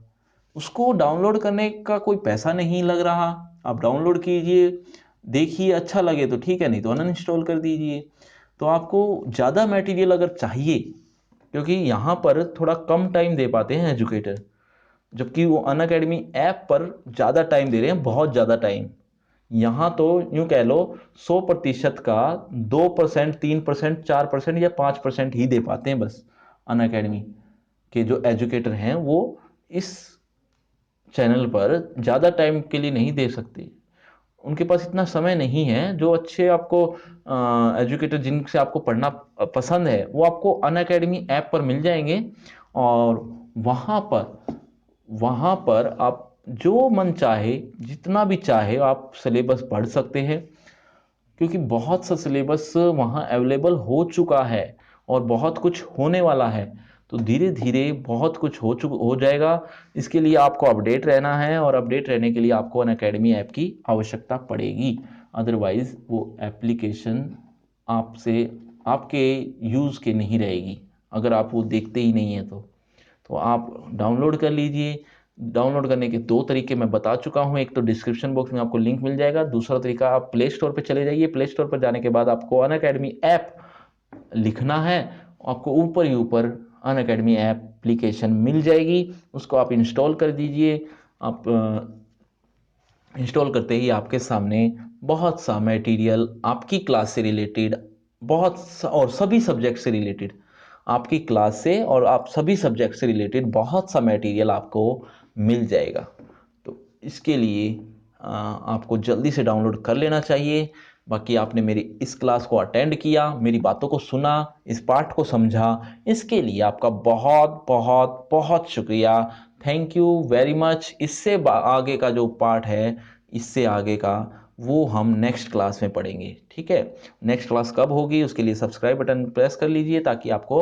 उसको डाउनलोड करने का कोई पैसा नहीं लग रहा, आप डाउनलोड कीजिए, देखिए, अच्छा लगे तो ठीक है, नहीं तो अनइंस्टॉल कर दीजिए। तो आपको ज़्यादा मटेरियल अगर चाहिए, क्योंकि यहाँ पर थोड़ा कम टाइम दे पाते हैं एजुकेटर, जबकि वो अनअकैडमी ऐप पर ज़्यादा टाइम दे रहे हैं, बहुत ज़्यादा टाइम। यहाँ तो यूं कह लो 100% का 2%, 3%, 4% या 5% ही दे पाते हैं बस। अनअकैडमी के जो एजुकेटर हैं वो इस चैनल पर ज़्यादा टाइम के लिए नहीं दे सकते, उनके पास इतना समय नहीं है। जो अच्छे आपको एजुकेटर जिनसे आपको पढ़ना पसंद है वो आपको अनअकैडमी ऐप पर मिल जाएंगे, और वहाँ पर वहाँ पर आप जो मन चाहे जितना भी चाहे आप सिलेबस पढ़ सकते हैं, क्योंकि बहुत सा सिलेबस वहाँ अवेलेबल हो चुका है और बहुत कुछ होने वाला है। तो धीरे धीरे बहुत कुछ हो जाएगा। इसके लिए आपको अपडेट रहना है, और अपडेट रहने के लिए आपको अनअकैडमी ऐप की आवश्यकता पड़ेगी। अदरवाइज वो एप्लीकेशन आपसे आपके यूज़ के नहीं रहेगी, अगर आप वो देखते ही नहीं हैं तो आप डाउनलोड कर लीजिए। डाउनलोड करने के दो तरीके मैं बता चुका हूं, एक तो डिस्क्रिप्शन बॉक्स में आपको लिंक मिल जाएगा, दूसरा तरीका आप प्ले स्टोर पर चले जाइए। प्ले स्टोर पर जाने के बाद आपको अनअकैडमी ऐप लिखना है, आपको ऊपर ही ऊपर अनअकैडमी ऐप एप्लीकेशन मिल जाएगी, उसको आप इंस्टॉल कर दीजिए। आप इंस्टॉल करते ही आपके सामने बहुत सा मटेरियल आपकी क्लास से रिलेटेड, और सभी सब्जेक्ट से रिलेटेड, आपकी क्लास से और आप सभी सब्जेक्ट से रिलेटेड बहुत सा मटेरियल आपको मिल जाएगा। तो इसके लिए आपको जल्दी से डाउनलोड कर लेना चाहिए। बाकी आपने मेरी इस क्लास को अटेंड किया, मेरी बातों को सुना, इस पाठ को समझा, इसके लिए आपका बहुत बहुत बहुत शुक्रिया। Thank you very much. इससे आगे का जो पार्ट है, इससे आगे का वो हम नेक्स्ट क्लास में पढ़ेंगे। ठीक है, नेक्स्ट क्लास कब होगी उसके लिए सब्सक्राइब बटन प्रेस कर लीजिए ताकि आपको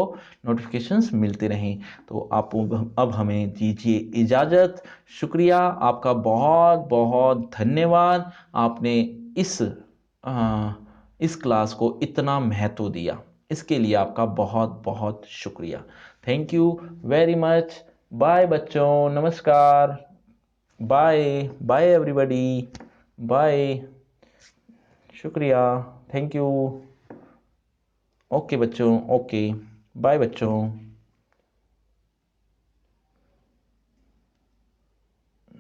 नोटिफिकेशंस मिलते रहें। तो आप अब हमें दीजिए इजाज़त। शुक्रिया आपका, बहुत बहुत धन्यवाद। आपने इस इस क्लास को इतना महत्व दिया, इसके लिए आपका बहुत बहुत शुक्रिया। Thank you very much. Bye बच्चों, नमस्कार। Bye bye everybody. बाय, शुक्रिया, थैंक यू। ओके बच्चों, ओके, बाय बच्चों।